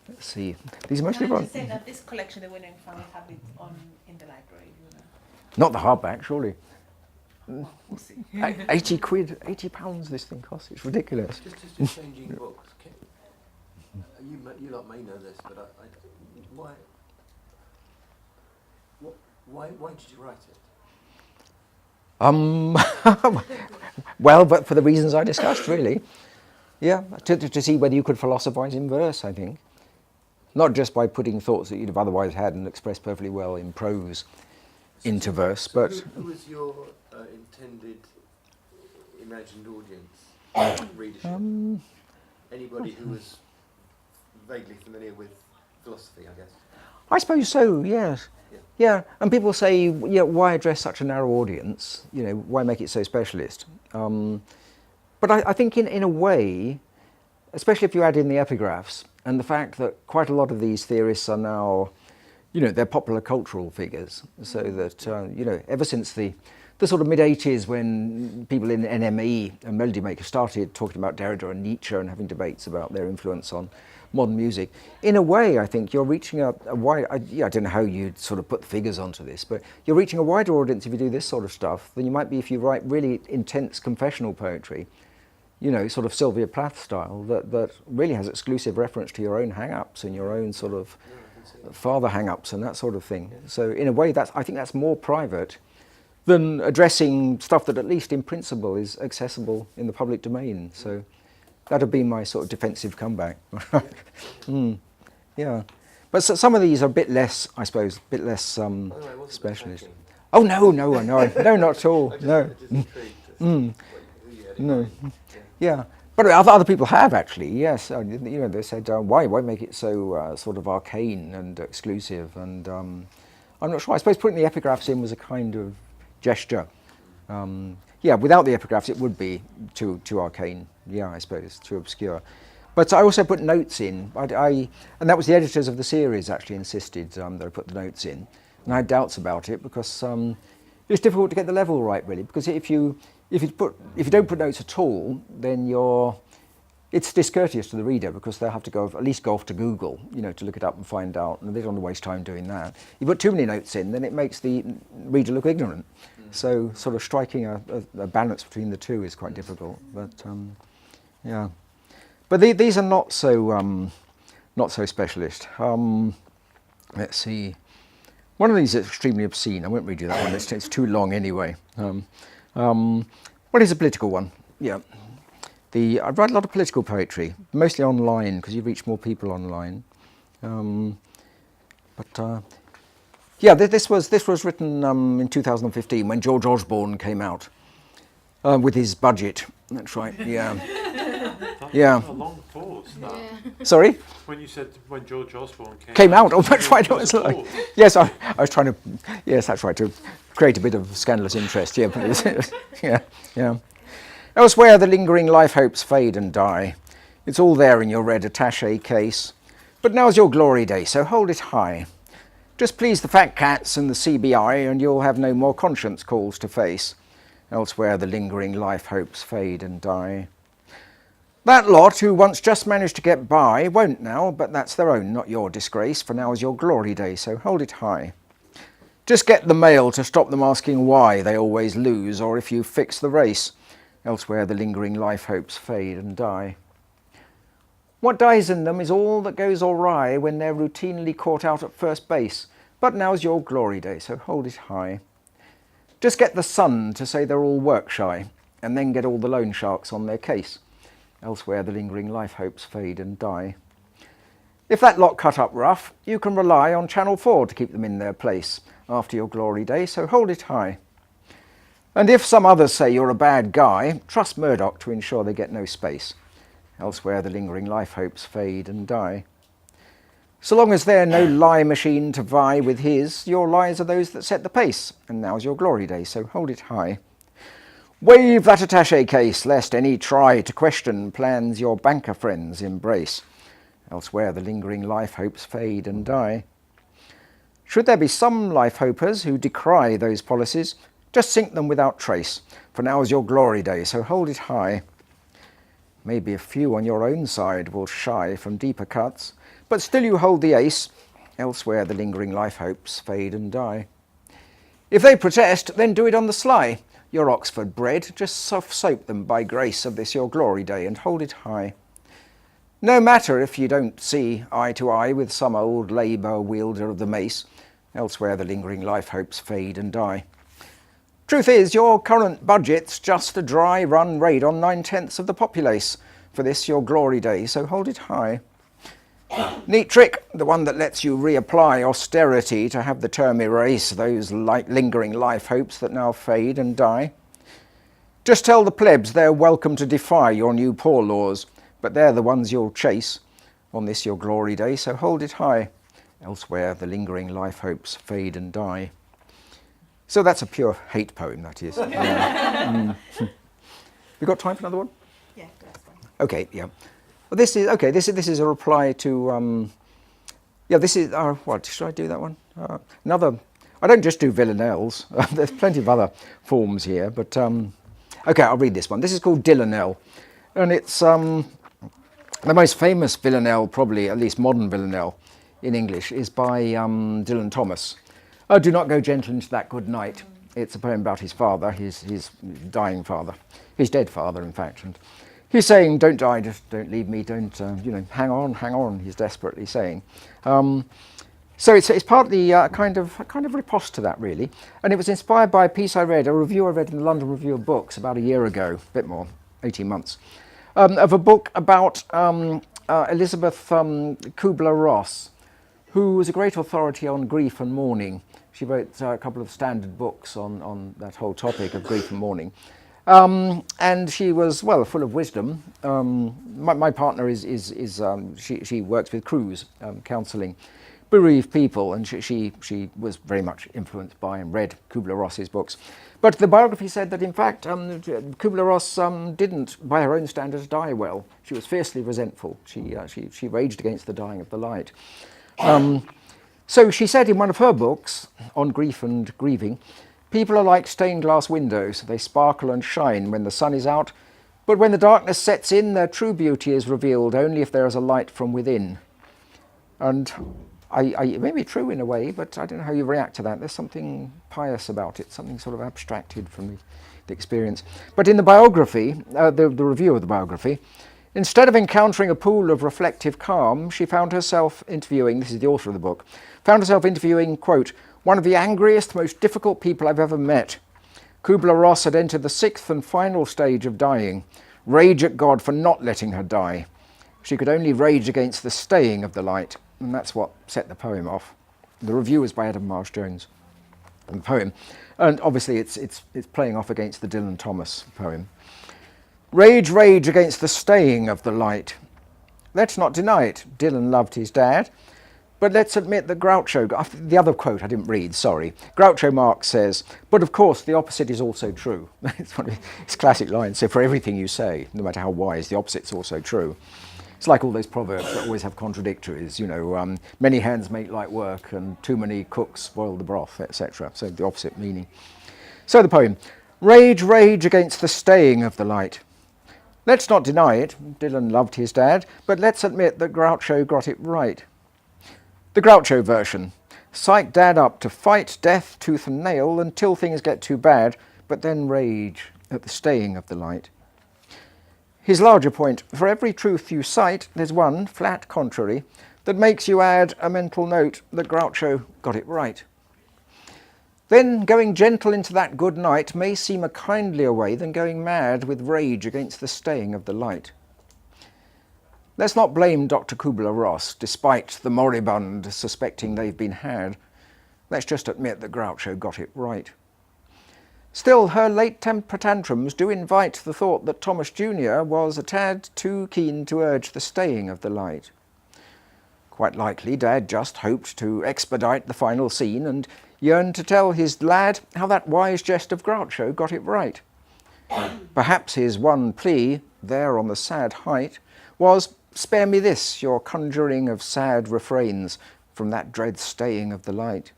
Let's see. These are mostly Can I on. just say that this collection, the winner and family, have it on in the library. Not the hardback, surely. We'll see. 80 quid, £80 this thing costs. It's ridiculous. Just changing books. You lot may know this, but why did you write it? Well, but for the reasons I discussed, really. Yeah, to see whether you could philosophize in verse, I think. Not just by putting thoughts that you'd have otherwise had and expressed perfectly well in prose into verse, but... Who was your intended imagined audience, readership? Anybody who was vaguely familiar with philosophy, I guess? I suppose so, yes. Yeah, and people say, yeah, why address such a narrow audience? You know, why make it so specialist? But I think in a way, especially if you add in the epigraphs, and the fact that quite a lot of these theorists are now, you know, they're popular cultural figures, so that, you know, ever since the sort of mid-80s when people in NME and Melody Maker started talking about Derrida and Nietzsche and having debates about their influence on modern music, in a way I think you're reaching a wide, I don't know how you'd sort of put the figures onto this, but you're reaching a wider audience if you do this sort of stuff than you might be if you write really intense confessional poetry, you know, sort of Sylvia Plath style, that really has exclusive reference to your own hang-ups and your own sort of father hang-ups and that sort of thing. So in a way, I think that's more private than addressing stuff that at least in principle is accessible in the public domain. So that would be my sort of defensive comeback. Yeah. But some of these are a bit less, I suppose, a bit less specialist. Oh, no, no, no, no, not at all. No. No. Yeah. But other people have actually, yes. You know, they said, why make it so sort of arcane and exclusive? And I'm not sure. I suppose putting the epigraphs in was a kind of gesture. Yeah, without the epigraphs, it would be too arcane. Yeah, I suppose, too obscure. But I also put notes in. And that was the editors of the series actually insisted that I put the notes in. And I had doubts about it because it's difficult to get the level right, really. Because if you don't put notes at all, then it's discourteous to the reader because they'll have to at least go off to Google, you know, to look it up and find out, and they don't want to waste time doing that. You put too many notes in, then it makes the reader look ignorant. So sort of striking a balance between the two is quite difficult. But yeah, but these are not so specialist. Let's see. One of these is extremely obscene. I won't read you that one. It's too long anyway. What is a political one? Yeah. I write a lot of political poetry, mostly online because you reach more people online. Yeah, this was written in 2015 when George Osborne came out with his budget. That's right. Yeah. Yeah. A long pause. That. Yeah. Sorry. When you said when George Osborne came out. Oh, that's right. Like, yes, I was trying to. Yes, that's right. To create a bit of scandalous interest. Yeah. Yeah. Yeah. Elsewhere, the lingering life hopes fade and die. It's all there in your red attaché case. But now's your glory day, so hold it high. Just please the fat cats and the CBI, and you'll have no more conscience calls to face. Elsewhere, the lingering life hopes fade and die. That lot who once just managed to get by won't now, but that's their own, not your disgrace, for now is your glory day, so hold it high. Just get the mail to stop them asking why they always lose, or if you fix the race. Elsewhere, the lingering life hopes fade and die. What dies in them is all that goes awry when they're routinely caught out at first base. But now's your glory day, so hold it high. Just get the Sun to say they're all work shy, and then get all the loan sharks on their case. Elsewhere, the lingering life hopes fade and die. If that lot cut up rough, you can rely on Channel 4 to keep them in their place after your glory day, so hold it high. And if some others say you're a bad guy, trust Murdoch to ensure they get no space. Elsewhere, the lingering life hopes fade and die. So long as there's no lie machine to vie with his, your lies are those that set the pace, and now's your glory day, so hold it high. Wave that attaché case, lest any try to question plans your banker friends embrace. Elsewhere, the lingering life hopes fade and die. Should there be some life hopers who decry those policies, just sink them without trace, for now's your glory day, so hold it high. Maybe a few on your own side will shy from deeper cuts, but still you hold the ace. Elsewhere, the lingering life hopes fade and die. If they protest, then do it on the sly. Your Oxford bred, just soft soap them by grace of this your glory day, and hold it high. No matter if you don't see eye to eye with some old Labour wielder of the mace. Elsewhere, the lingering life hopes fade and die. Truth is, your current budget's just a dry run raid on 9/10 of the populace for this your glory day, so hold it high. Neat trick, the one that lets you reapply austerity to have the term erase those lingering life hopes that now fade and die. Just tell the plebs they're welcome to defy your new poor laws, but they're the ones you'll chase on this your glory day, so hold it high. Elsewhere the lingering life hopes fade and die. So that's a pure hate poem, that is. Yeah. We got time for another one? Yeah, that's fine. Okay, yeah. Well, this is okay. This is a reply to. Yeah, this is. What should I do that one? Another. I don't just do villanelles. There's plenty of other forms here, but okay, I'll read this one. This is called Dillanelle, and it's the most famous villanelle, probably at least modern villanelle, in English, is by Dylan Thomas. Do not go gentle into that good night. It's a poem about his father, his dying father, his dead father, in fact. And he's saying, "Don't die, just don't leave me. Don't hang on." He's desperately saying. So it's partly a kind of riposte to that, really. And it was inspired by a piece I read, a review I read in the London Review of Books about a year ago, a bit more, 18 months, of a book about Elizabeth Kubler-Ross, who was a great authority on grief and mourning. She wrote a couple of standard books on that whole topic of grief and mourning. And she was, well, full of wisdom. My partner she works with Crews, counselling bereaved people, and she was very much influenced by and read Kubler-Ross's books. But the biography said that, in fact, Kubler-Ross didn't, by her own standards, die well. She was fiercely resentful. She raged against the dying of the light. So she said in one of her books on grief and grieving, "People are like stained glass windows. They sparkle and shine when the sun is out, but when the darkness sets in, their true beauty is revealed only if there is a light from within." And it may be true in a way, but I don't know how you react to that. There's something pious about it, something sort of abstracted from the experience. But in the biography, the review of the biography, instead of encountering a pool of reflective calm, she found herself interviewing, this is the author of the book, quote, "one of the angriest, most difficult people I've ever met. Kubler-Ross had entered the 6th and final stage of dying, rage at God for not letting her die. She could only rage against the staying of the light," and that's what set the poem off. The review is by Adam Marsh-Jones, the poem, and obviously it's playing off against the Dylan Thomas poem. "Rage, rage against the staying of the light. Let's not deny it, Dylan loved his dad. But let's admit that Groucho," the other quote I didn't read, sorry. Groucho Marx says, "But of course the opposite is also true." It's one of his classic lines. So for everything you say, no matter how wise, the opposite's also true. It's like all those proverbs that always have contradictories, many hands make light work and too many cooks spoil the broth, etc. So the opposite meaning. So the poem, "Rage, rage against the staying of the light. Let's not deny it, Dylan loved his dad, but let's admit that Groucho got it right." The Groucho version, "Psych dad up to fight death tooth and nail until things get too bad, but then rage at the staying of the light." His larger point, "For every truth you cite, there's one, flat contrary, that makes you add a mental note that Groucho got it right. Then going gentle into that good night may seem a kindlier way than going mad with rage against the staying of the light." Let's not blame Dr. Kubler-Ross, despite the moribund suspecting they've been had. Let's just admit that Groucho got it right. Still, her late temper tantrums do invite the thought that Thomas Jr. was a tad too keen to urge the staying of the light. Quite likely Dad just hoped to expedite the final scene and yearned to tell his lad how that wise jest of Groucho got it right. Perhaps his one plea, there on the sad height, was, "Spare me this, your conjuring of sad refrains from that dread staying of the light."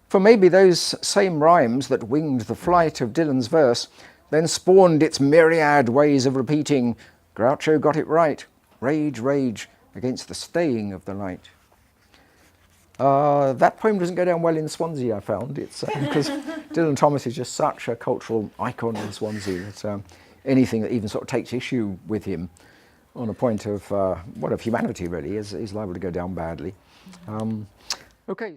For maybe those same rhymes that winged the flight of Dylan's verse then spawned its myriad ways of repeating, "Groucho got it right, rage, rage against the staying of the light." That poem doesn't go down well in Swansea, I found. It's because Dylan Thomas is just such a cultural icon in Swansea that anything that even sort of takes issue with him on a point of, of humanity really, is liable to go down badly. Okay.